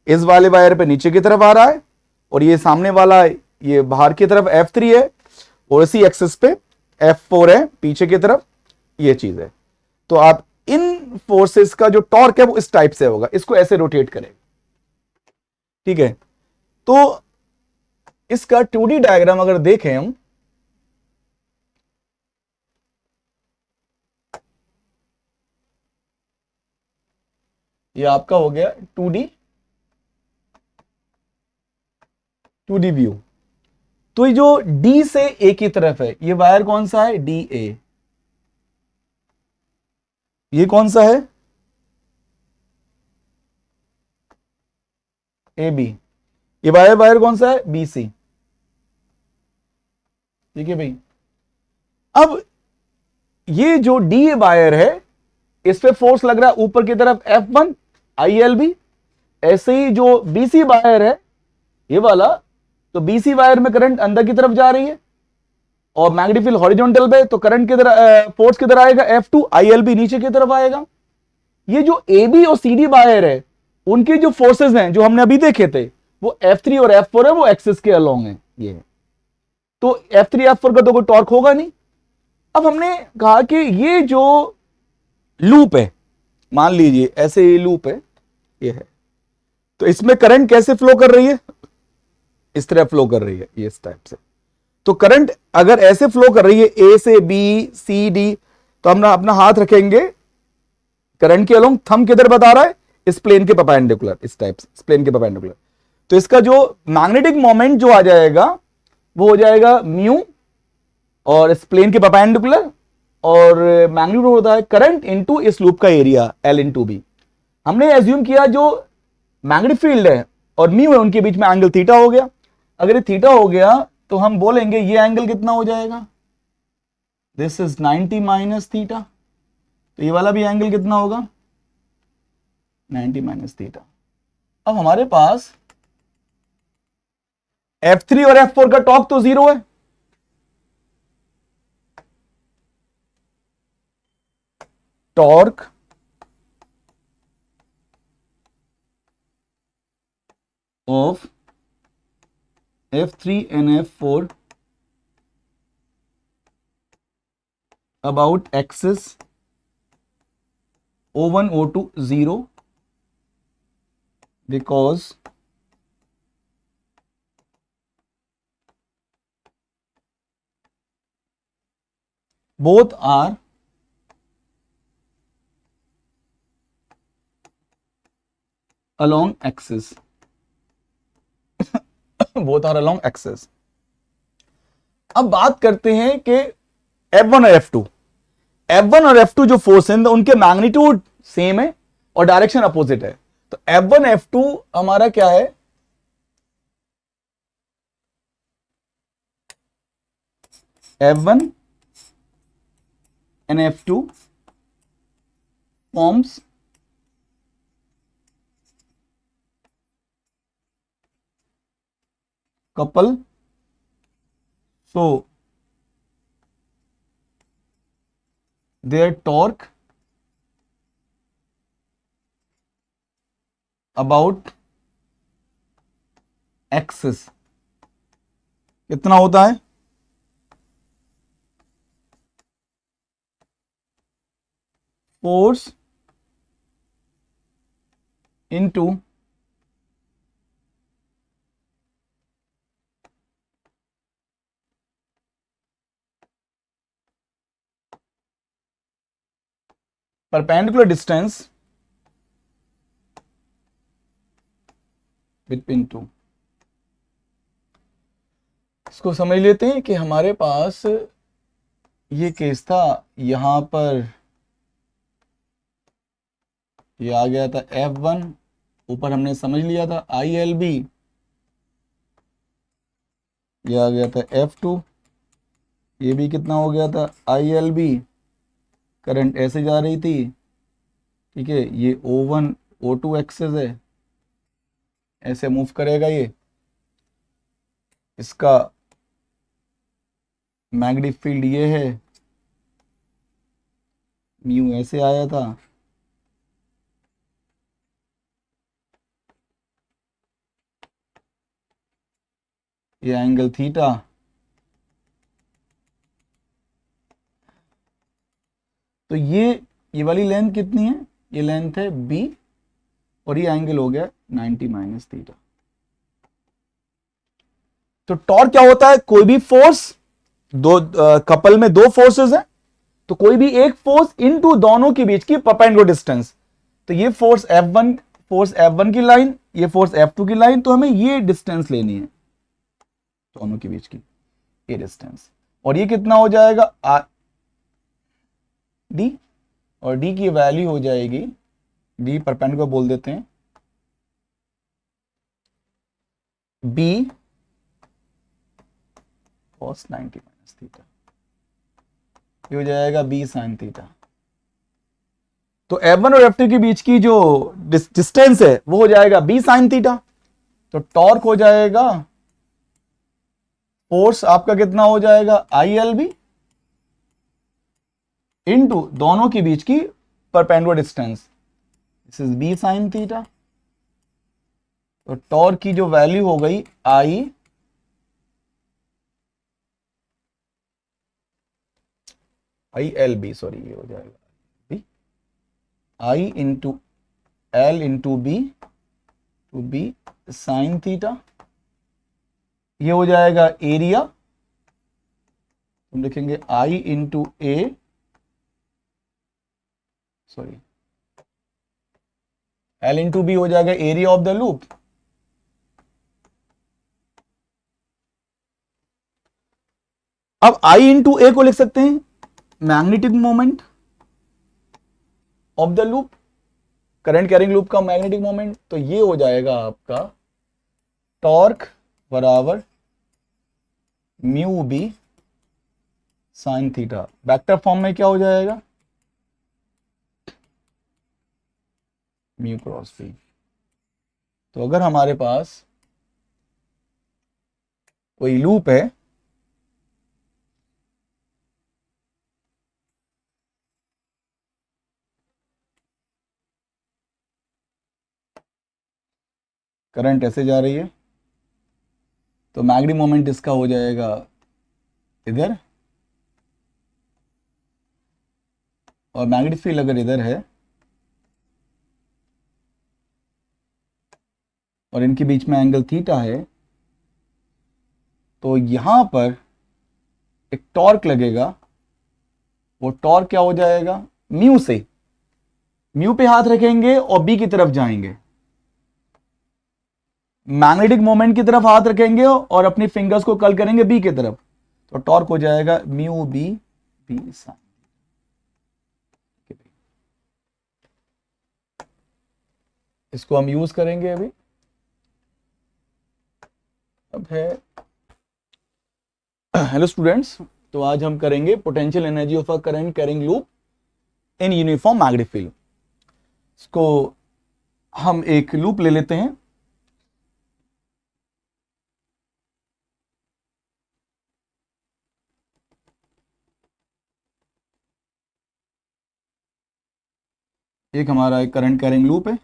[SPEAKER 1] इस वाले वायर पे नीचे की तरफ आ रहा है, और ये सामने वाला ये बाहर की तरफ F3 है, और इसी एक्सिस पे F4 है पीछे की तरफ, ये चीज है। तो आप इन फोर्सेस का जो टॉर्क है वो इस टाइप से होगा, इसको ऐसे रोटेट करें, ठीक है। तो इसका 2D डायग्राम अगर देखें हम, ये आपका हो गया 2D व्यू। तो ये जो D से A की तरफ है, ये वायर कौन सा है, DA, ये कौन सा है, AB, ये वायर कौन सा है, BC, ठीक है भाई। अब ये जो DA वायर है इस पे फोर्स लग रहा है ऊपर की तरफ F1 ILB, ऐसे ही जो BC वायर है ये वाला, तो BC वायर में करंट अंदर की तरफ जा रही है और मैग्नेटिक फील्ड हॉरिजॉन्टल पे, तो करंट किधर, फोर्स किधर आएगा, F2 ILB नीचे की तरफ आएगा। ये जो AB और CD वायर है उनके जो फोर्सेस हैं जो हमने अभी देखे थे वो F3 और F4 है, वो एक्सिस के अलोंग है ये, तो F3 F4 का तो कोई टॉर्क होगा नहीं। अब हमने कहा कि ये जो लूप है, मान लीजिए ऐसे ये लूप है, ये है, तो इसमें करंट कैसे फ्लो कर रही है, इस तरह फ्लो कर रही है, ये इस टाइप से। तो करंट अगर ऐसे फ्लो कर रही है ए से बी सी डी, तो हम अपना हाथ रखेंगे करंट के अलोंग, थंब किधर बता रहा है, इस प्लेन के परपेंडिकुलर, इस टाइप से इस प्लेन के परपेंडिकुलर। तो इसका जो मैग्नेटिक मोमेंट जो आ जाएगा वो हो जाएगा म्यू, और इस प्लेन के परपेंडिकुलर, और मैग्नीट्यूड होता है करंट इनटू इस लूप का एरिया एल इनटू बी। हमने एज्यूम किया जो मैग्नेटिक फील्ड है और म्यू है उनके बीच में एंगल थीटा हो गया। अगर ये थीटा हो गया तो हम बोलेंगे ये एंगल कितना हो जाएगा, दिस इज 90 माइनस थीटा। तो ये वाला भी एंगल कितना होगा, 90 माइनस थीटा। अब हमारे पास F3 और F4 का टॉर्क तो 0 है, torque of F3 and F4 about axis O1 O2 0, because both are along axis both are along axis। अब बात करते हैं कि F1 और F2, F1 और F2 जो फोर्स है उनके मैग्नीट्यूड सेम है और डायरेक्शन अपोजिट है। तो F1 F2 हमारा क्या है, F1 and F2 forms couple, so their torque about axis कितना होता है, force into perpendicular distance between two. इसको समझ लेते हैं कि हमारे पास ये केस था, यहां पर ये आ गया था F1, ऊपर हमने समझ लिया था ILB, ये आ गया था F2, ये भी कितना हो गया था ILB, करंट ऐसे जा रही थी, ठीक है, ये O1 O2 एक्सेस है, ऐसे मूव करेगा ये, इसका मैग्नेटिक फील्ड ये है, म्यू ऐसे आया था, ये एंगल थीटा, तो ये वाली लेंथ कितनी है, ये लेंथ है B, और ये एंगल हो गया 90 माइनस थीटा। तो टॉर्क क्या होता है, कोई भी फोर्स, दो कपल में दो फोर्सेस हैं, तो कोई भी एक फोर्स इनटू दोनों के बीच की परपेंडिकुलर डिस्टेंस। तो ये फोर्स F1 की लाइन, ये फोर्स F2 की लाइन, तो हमें ये डिस्टेंस लेनी है दोनों के बीच की, ये डिस्टेंस, और ये कितना हो जाएगा D, और D की वैल्यू हो जाएगी, D परपेंडिकुलर बोल देते हैं, B cos 90 माइनस थीटा, ये हो जाएगा B sin थीटा। तो F1 और F2 के बीच की जो डिस्टेंस है वो हो जाएगा B sin थीटा। तो टॉर्क हो जाएगा, फोर्स आपका कितना हो जाएगा ILB इनटू दोनों के बीच की perpendicular distance, this is B sin theta. तो टॉर्क की जो वैल्यू हो गई ILB, सॉरी ये हो जाएगा I into L into B two B sin theta, ये हो जाएगा एरिया हम लिखेंगे I into A, sorry L into B हो जाएगा एरिया ऑफ द लूप। अब आई इंटू ए को लिख सकते हैं magnetic moment of the loop, current carrying loop का मैग्नेटिक मोमेंट। तो ये हो जाएगा आपका टॉर्क बराबर mu B sine theta. Vector form में क्या हो जाएगा, म्यू क्रॉस बी। तो अगर हमारे पास कोई लूप है करंट ऐसे जा रही है, तो मैग्नेटिक मोमेंट इसका हो जाएगा इधर, और मैग्नेटिक फील्ड अगर इधर है और इनके बीच में एंगल थीटा है, तो यहां पर एक टॉर्क लगेगा। वो टॉर्क क्या हो जाएगा, म्यू से, म्यू पे हाथ रखेंगे और बी की तरफ जाएंगे, मैग्नेटिक मोमेंट की तरफ हाथ रखेंगे और अपनी फिंगर्स को कर्ल करेंगे बी की तरफ, तो टॉर्क हो जाएगा म्यू बी बी साइन। इसको हम यूज करेंगे अभी। अब है, हेलो स्टूडेंट्स, तो आज हम करेंगे potential energy of a current carrying loop in uniform magnetic field. इसको हम एक लूप ले लेते हैं। एक हमारा एक करंट कैरिंग लूप है,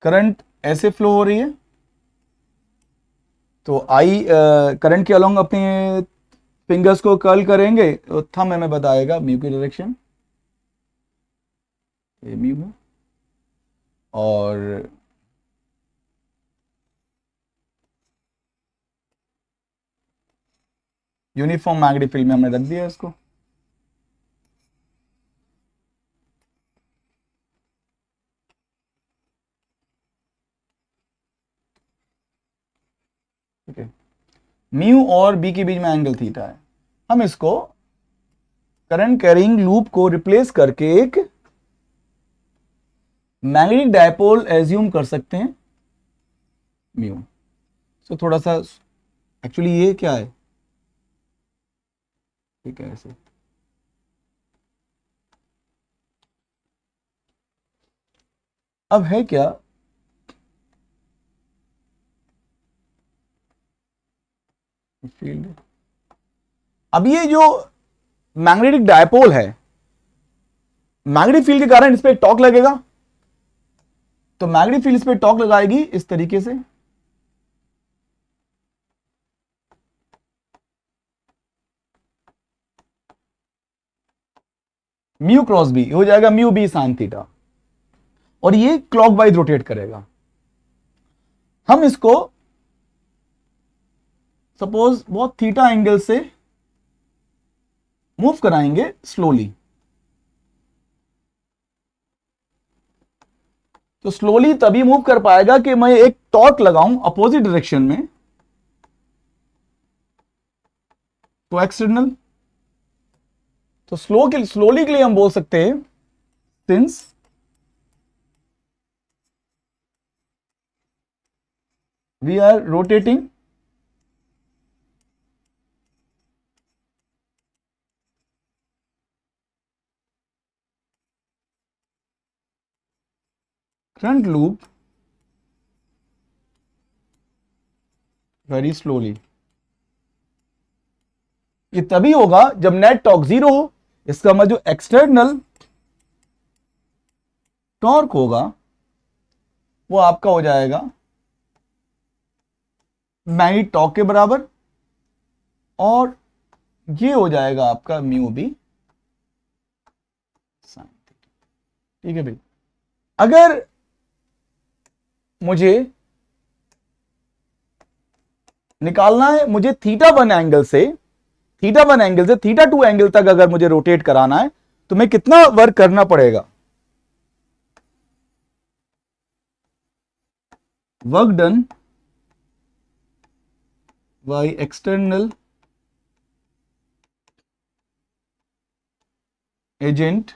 [SPEAKER 1] करंट ऐसे फ्लो हो रही है। तो आई करंट के अलोंग अपने फिंगर्स को कर्ल करेंगे तो थंब हमें बताएगा म्यू की डायरेक्शन, ये म्यू है, और यूनिफॉर्म मैग्नेटिक फील्ड में हमने रख दिया इसको। ठीक है, म्यू और बी के बीच में एंगल थीटा है। हम इसको करंट कैरिंग लूप को रिप्लेस करके एक मैग्नेटिक डायपोल एज्यूम कर सकते हैं म्यू। तो थोड़ा सा, एक्चुअली ये क्या है, ठीक है ऐसे। अब है क्या, फील्ड, अब ये जो मैग्नेटिक डायपोल है, मैग्नेटिक फील्ड के कारण इस पे टॉर्क लगेगा। तो मैग्नेटिक फील्ड इस पे टॉर्क लगाएगी इस तरीके से, म्यू क्रॉस बी हो जाएगा म्यू बी साइन थीटा, और ये क्लॉकवाइज रोटेट करेगा। हम इसको सपोज बहुत थीटा एंगल से मूव कराएंगे स्लोली। तो स्लोली तभी मूव कर पाएगा कि मैं एक टॉर्क लगाऊं अपोजिट डायरेक्शन में, तो एक्सटर्नल। तो स्लोली के लिए हम बोल सकते हैं since we are rotating current loop very slowly. ये तभी होगा जब नेट टॉर्क जीरो हो। इसका मतलब जो एक्सटर्नल टॉर्क होगा वो आपका हो जाएगा मैग्नेटिक टॉर्क के बराबर, और ये हो जाएगा आपका म्यू बी साइन थीटा। ठीक है भाई, अगर मुझे निकालना है, मुझे थीटा वन एंगल से थीटा टू एंगल तक अगर मुझे रोटेट कराना है तो मैं कितना वर्क करना पड़ेगा? Work done by external agent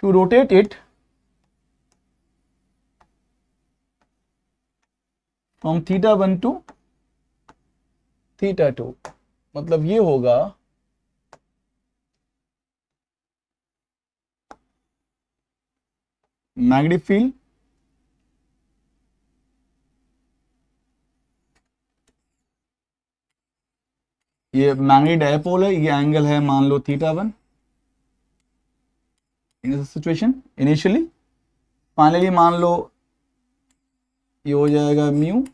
[SPEAKER 1] to rotate it from theta 1 to theta 2। मतलब ये होगा मैग्नेटिक फील्ड ये मैग्नेटिक डायपोल है, ये एंगल है मान लो थीटा 1 इन सिचुएशन इनिशियली। फाइनली मान लो ये हो जाएगा म्यू,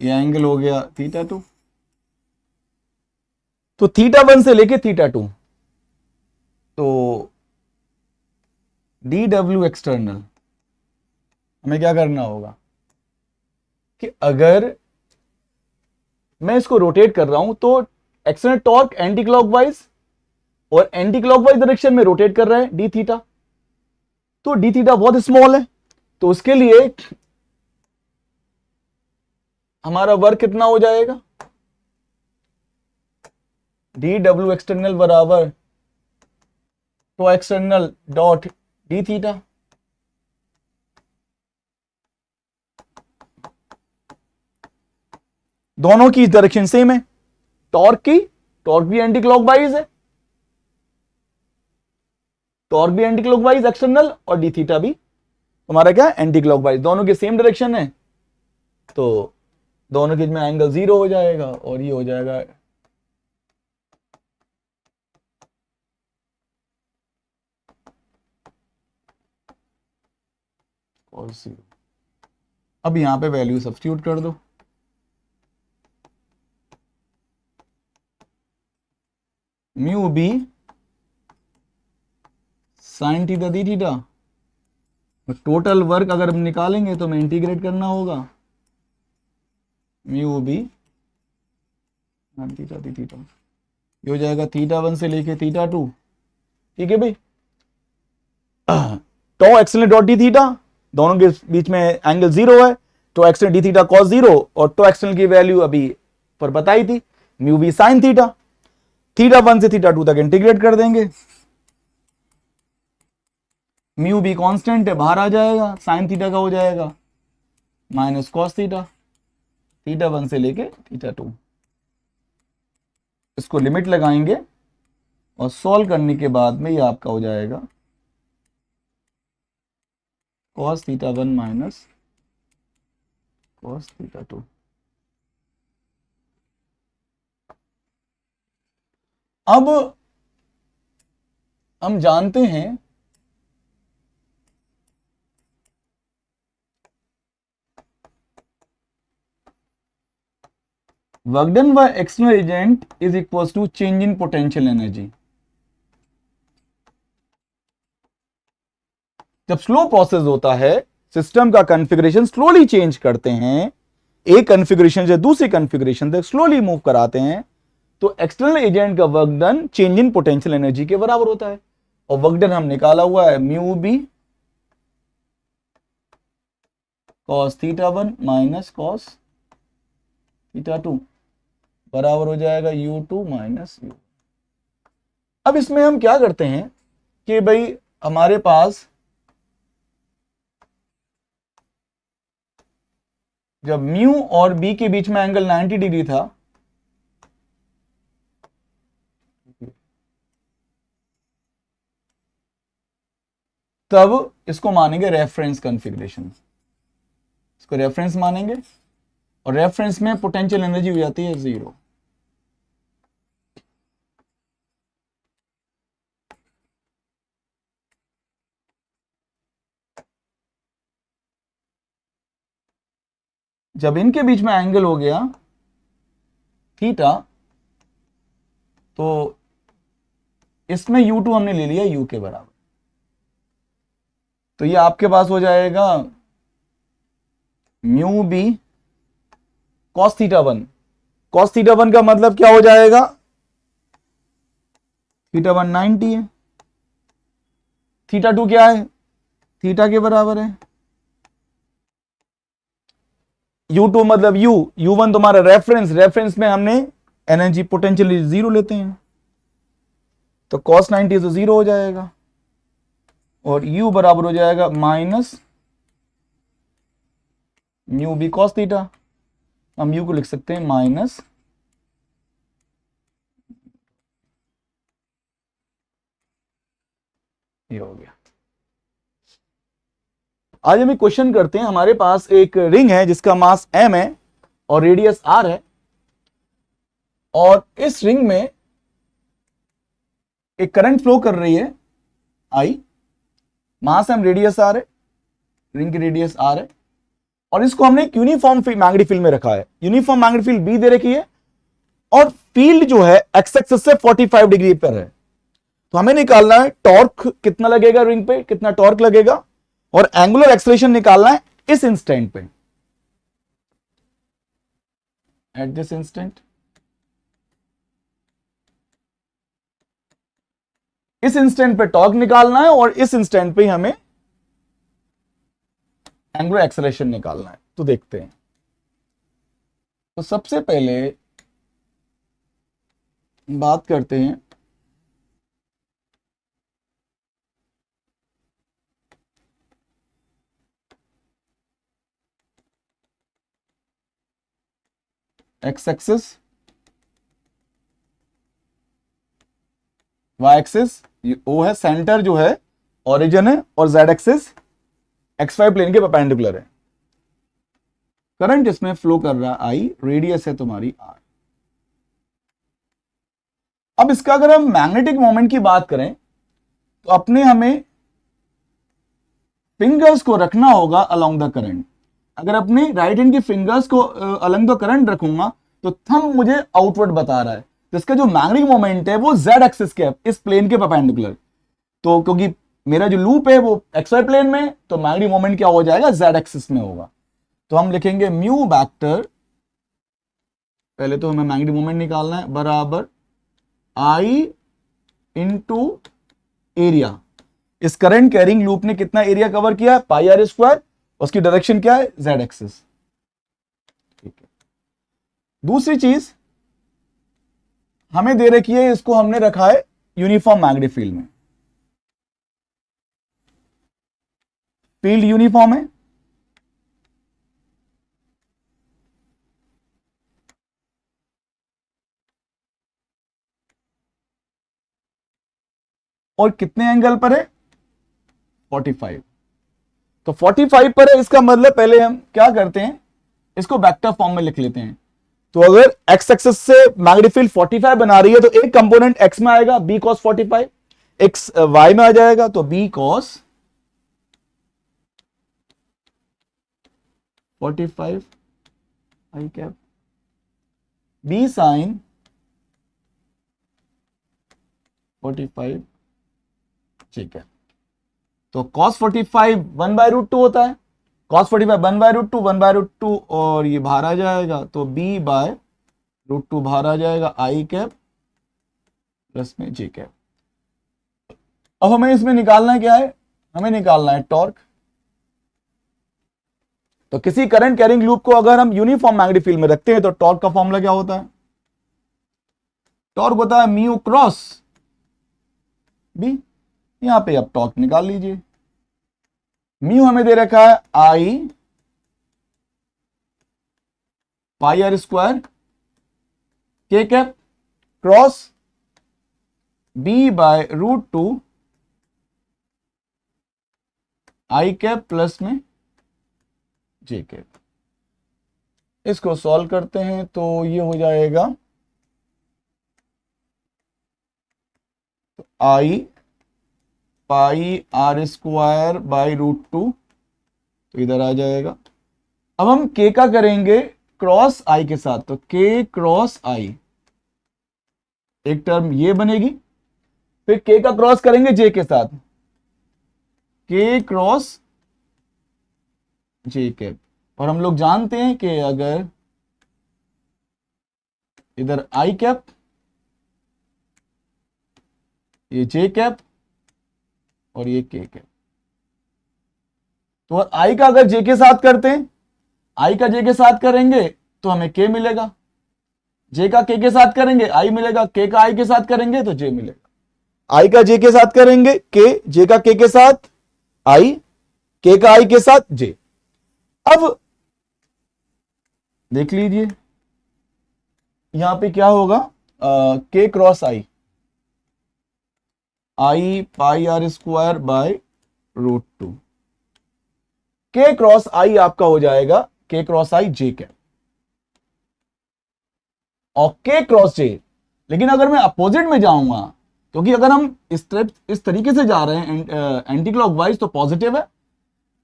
[SPEAKER 1] ये एंगल हो गया थीटा 2। तो थीटा 1 से लेके थीटा 2, तो डी डब्ल्यू एक्सटर्नल हमें क्या करना होगा कि अगर मैं इसको रोटेट कर रहा हूं तो एक्सटर्नल टॉर्क एंटी क्लॉकवाइज और एंटी क्लॉकवाइज डायरेक्शन में रोटेट कर रहा है डी थीटा। तो डी थीटा बहुत स्मॉल है, तो उसके लिए हमारा वर्क कितना हो जाएगा? डी डब्ल्यू एक्सटर्नल बराबर tau external dot D theta. दोनों की डायरेक्शन सेम है, टॉर्क भी एंटी क्लॉकवाइज है, टॉर्क भी एंटी क्लॉकवाइज एक्सटर्नल और डी थीटा भी हमारा क्या एंटी क्लॉकवाइज, दोनों के सेम डायरेक्शन है। तो दोनों के में एंगल 0 हो जाएगा और ये हो जाएगा और 0। अब यहां पे वैल्यू सब्स्टिट्यूट कर दो, म्यू बी साइन थीटा दी थीटा। टोटल वर्क अगर हम निकालेंगे तो हमें इंटीग्रेट करना होगा, म्यू बी साइन थीटा दी थीटा, ये हो जाएगा थीटा 1 से लेके थीटा 2। ठीक है भाई, tau external dot D theta, दोनों के बीच में एंगल 0 है, tau external D theta cos 0 और टो एक्सटर्नल की वैल्यू अभी पर बताई थी mu B sine theta. Theta 1 से थीटा 2 तक इंटीग्रेट कर देंगे, म्यू बी कांस्टेंट है बाहर आ जाएगा, साइन थीटा का हो जाएगा माइनस कॉस थीटा, थीटा 1 से लेके थीटा 2। इसको लिमिट लगाएंगे और सॉल्व करने के बाद में ये आपका हो जाएगा cos theta 1 minus cos theta 2। अब हम जानते हैं work done by external agent is equal to change in potential energy. जब स्लो प्रोसेस होता है, सिस्टम का कॉन्फ़िगरेशन स्लोली चेंज करते हैं, एक कॉन्फ़िगरेशन से दूसरी कॉन्फ़िगरेशन तक स्लोली मूव कराते हैं, तो एक्सटर्नल एजेंट का work done change in potential energy के बराबर होता है। और वर्क डन हम निकाला हुआ है mu B cos theta 1 minus cos theta 2 बराबर हो जाएगा U2 माइनस U। अब इसमें हम क्या करते हैं कि भाई हमारे पास जब म्यू और बी के बीच में एंगल 90 डिग्री था, तब इसको मानेंगे रेफरेंस कॉन्फ़िगरेशन, इसको रेफरेंस मानेंगे और रेफरेंस में पोटेंशियल एनर्जी हो जाती है 0। जब इनके बीच में एंगल हो गया थीटा, तो इसमें u2 हमने ले लिया u के बराबर, तो ये आपके पास हो जाएगा mu B cos theta one. Cos theta one का मतलब क्या हो जाएगा, थीटा वन 90 है, थीटा टू क्या है, थीटा के बराबर है, u2 मतलब u1 तुम्हारा रेफरेंस, रेफरेंस में हमने एनर्जी पोटेंशियली जीरो लेते हैं, तो cos 90 तो जीरो हो जाएगा और u बराबर हो जाएगा minus mu B cos theta. हम u को लिख सकते हैं माइनस ये हो गया। आज हम एक क्वेश्चन करते हैं। हमारे पास एक रिंग है जिसका मास m है और रेडियस r है, और इस रिंग में एक करंट फ्लो कर रही है I, mass m radius r है, रिंग की रेडियस r है, और इसको हमने एक यूनिफॉर्म मैग्नेटिक फील्ड में रखा है। यूनिफॉर्म मैग्नेटिक फील्ड B दे रखी है और फील्ड जो है एक्स एक्सिस से 45 डिग्री पर है। तो हमें निकालना है टॉर्क कितना लगेगा, रिंग पे कितना टॉर्क लगेगा, और एंगुलर एक्सेलरेशन निकालना है इस इंस्टेंट पे, एट दिस इंस्टेंट। इस इंस्टेंट पे टॉर्क निकालना है और इस इंस्टेंट पे हमें एंगुलर एक्सेलरेशन निकालना है। तो देखते हैं। तो सबसे पहले बात करते हैं एक्स एक्सिस, वाई एक्सिस, वो है सेंटर जो है, ओरिजिन है, और Z axis X Y plane के परपेंडिकुलर है। करंट इसमें फ्लो कर रहा है आई, रेडियस है तुम्हारी आर। अब इसका अगर हम मैग्नेटिक मोमेंट की बात करें तो अपने हमें फिंगर्स को रखना होगा अलोंग द करंट। अगर अपने राइट हैंड की फिंगर्स को अलोंग द करंट रखूंगा तो थंब मुझे आउटवर्ड बता रहा है, तो इसका जो मैग्नेटिक मोमेंट है वो जेड एक्सिस के, इस प्लेन के परपेंडिकुलर। तो क्योंकि मेरा जो लूप है वो एक्स वाई प्लेन में, तो मैग्नेटिक मोमेंट क्या हो जाएगा, जेड एक्सिस में होगा। तो हम लिखेंगे म्यू वेक्टर, पहले तो हमें मैग्नेटिक मोमेंट निकालना है, बराबर आई इंटू एरिया। इस करंट कैरिंग लूप ने कितना एरिया कवर किया है, पाई आर स्क्वायर, उसकी डायरेक्शन क्या है, जेड एक्सिस। ठीक है। दूसरी चीज हमें दे रखी है, इसको हमने रखा है यूनिफॉर्म मैग्नेटिक फील्ड में। फील्ड यूनिफॉर्म है, और कितने एंगल पर है, 45। तो 45 पर है, इसका मतलब पहले हम क्या करते हैं, इसको वेक्टर फॉर्म में लिख लेते हैं। तो अगर एक्स एक्सिस से मैग्नेटिक फील्ड 45 बना रही है तो एक कंपोनेंट एक्स में आएगा बी कॉस 45, एक्स वाई में आ जाएगा तो बी कॉस 45 आई कैप, बी साइन 45, ठीक है। तो cos 45 1/√2 होता है, cos 45 1/√2, 1/√2, और ये बाहर आ जाएगा तो b/√2 बाहर आ जाएगा, आई कैप प्लस में जे कैप। अब हमें इसमें निकालना है क्या है, हमें निकालना है टॉर्क। तो किसी करंट कैरिंग लूप को अगर हम यूनिफॉर्म मैग्नेटिक फील्ड में रखते हैं तो टॉर्क का फॉर्मूला क्या होता है, टॉर्क होता है म्यू क्रॉस बी। यहां पे अब टॉर्क निकाल लीजिए। म्यू हमें दे रखा है आई पाई आर स्क्वायर के कैप क्रॉस b/√2 आई कैप प्लस में जे कैप। इसको सॉल्व करते हैं तो ये हो जाएगा I pi R square by √2, तो इधर आ जाएगा अब हम k का करेंगे क्रॉस i के साथ, तो k क्रॉस i एक टर्म ये बनेगी, फिर k का क्रॉस करेंगे j के साथ, k क्रॉस j कैप। और हम लोग जानते हैं कि अगर इधर i कैप, ये j कैप और ये k कैप, तो i का अगर j के साथ करते हैं, i का j के साथ करेंगे तो हमें k मिलेगा, j का k के साथ करेंगे i मिलेगा, k का i के साथ करेंगे तो j मिलेगा। i का j के साथ करेंगे k, j का k के साथ i, k का i के साथ j। अब देख लीजिए यहां पे क्या होगा, k cross i, i pi R square by √2, k cross i आपका हो जाएगा k cross i j cap और k क्रॉस j। लेकिन अगर मैं अपोजिट में जाऊंगा, क्योंकि अगर हम इस तरीके से जा रहे हैं एंटी क्लॉकवाइज तो पॉजिटिव है,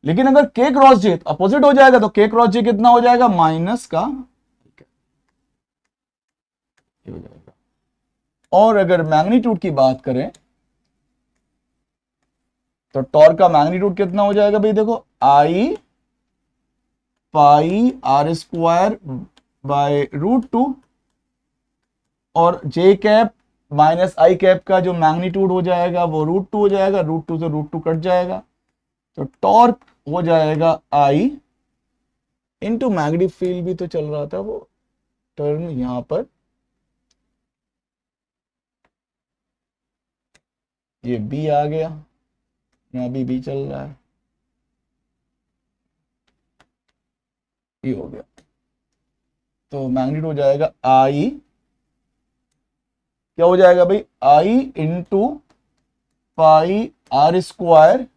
[SPEAKER 1] लेकिन अगर k क्रॉस j तो अपोजिट हो जाएगा, तो k क्रॉस j कितना हो जाएगा, माइनस का हो जाएगा। और अगर मैग्नीट्यूड की बात करें तो टॉर्क का मैग्नीट्यूड कितना हो जाएगा भाई, देखो i pi R square by √2 और j cap minus i cap का जो मैग्नीट्यूड हो जाएगा वो √2 हो जाएगा, √2 से √2 कट जाएगा, तो टॉर्क हो जाएगा i इंटू मैग्नेटिक फील्ड भी तो चल रहा था वो टर्म यहां पर, ये b आ गया, यहां भी b चल रहा है, ये हो गया, तो मैग्नीट्यूड हो जाएगा i, क्या हो जाएगा भाई, i into pi R square,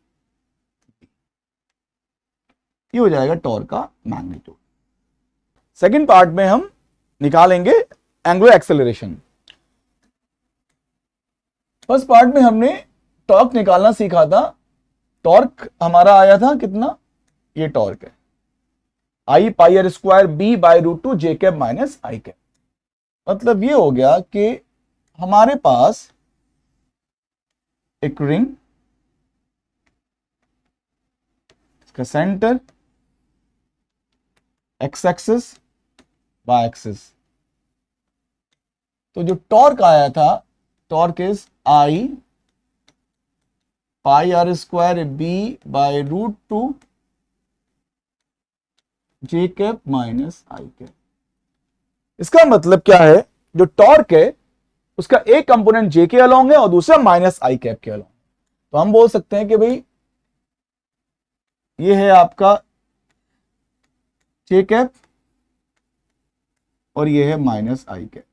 [SPEAKER 1] ये हो जाएगा टॉर्क का मैग्नीट्यूड। सेकंड पार्ट में हम निकालेंगे एंगुलर एक्सेलरेशन। फर्स्ट पार्ट में हमने टॉर्क निकालना सीखा था, टॉर्क हमारा आया था कितना, ये टॉर्क है i pi R square b by √2 j cap minus i cap. मतलब ये हो गया कि हमारे पास एक रिंग, इसका centre x axis y axis, तो जो टॉर्क आया था, torque is i pi R square b by √2 j cap minus i cap. इसका मतलब क्या है, जो टॉर्क है उसका एक कंपोनेंट j के अलोंग है और दूसरा माइनस i कैप के अलोंग। तो हम बोल सकते हैं कि भाई ये है आपका j कैप और ये है माइनस i कैप।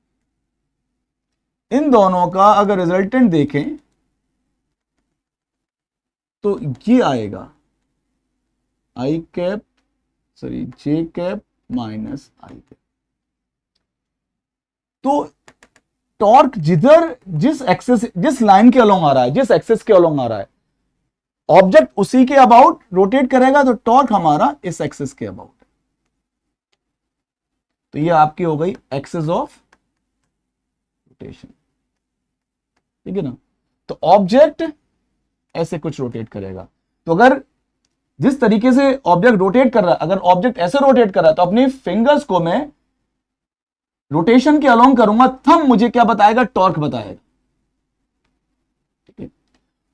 [SPEAKER 1] इन दोनों का अगर रिजल्टेंट देखें तो ये आएगा i cap sorry j cap minus i cap. तो टॉर्क जिधर जिस एक्सिस जिस लाइन के अलोंग आ रहा है, जिस एक्सिस के अलोंग आ रहा है, ऑब्जेक्ट उसी के अबाउट रोटेट करेगा, तो टॉर्क हमारा इस एक्सिस के अबाउट है। तो ये आपकी हो गई एक्सिस ऑफ रोटेशन, ठीक है ना। तो ऑब्जेक्ट ऐसे कुछ रोटेट करेगा, तो अगर जिस तरीके से ऑब्जेक्ट रोटेट कर रहा है, अगर ऑब्जेक्ट ऐसे रोटेट कर रहा है, तो अपनी फिंगर्स को मैं रोटेशन के अलोंग करूंगा, थंब मुझे क्या बताएगा, टॉर्क बताएगा, ठीक है।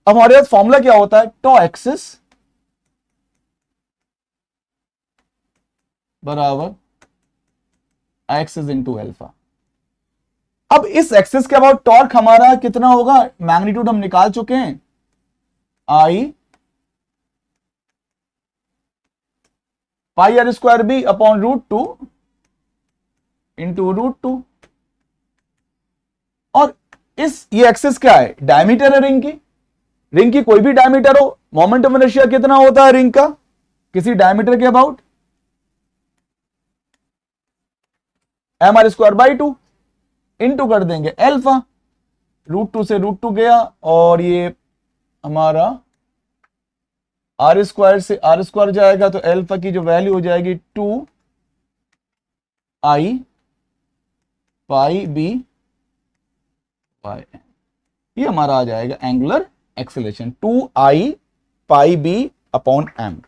[SPEAKER 1] अब हमारे पास फॉर्मूला क्या होता है, टॉ एक्सिस बराबर एक्सिस इंटू अल्फा। अब इस एक्सिस के अबाउट टॉर्क हमारा कितना होगा, मैग्नीट्यूड हम निकाल चुके हैं, i pi R square B upon √2 into √2। और ये एक्सिस क्या है, डायमीटर है रिंग की कोई भी डायमीटर हो, मोमेंट ऑफ इनर्शिया कितना होता है रिंग का किसी डायमीटर के about, mr square by 2 into कर देंगे अल्फा, √2 से √2 गया और ये हमारा आर स्क्वायर से आर स्क्वायर जाएगा तो अल्फा की जो वैल्यू हो जाएगी 2i पाई बी बाय एम, ये हमारा आ जाएगा एंगुलर एक्सेलरेशन 2i पाई बी अपॉन एम।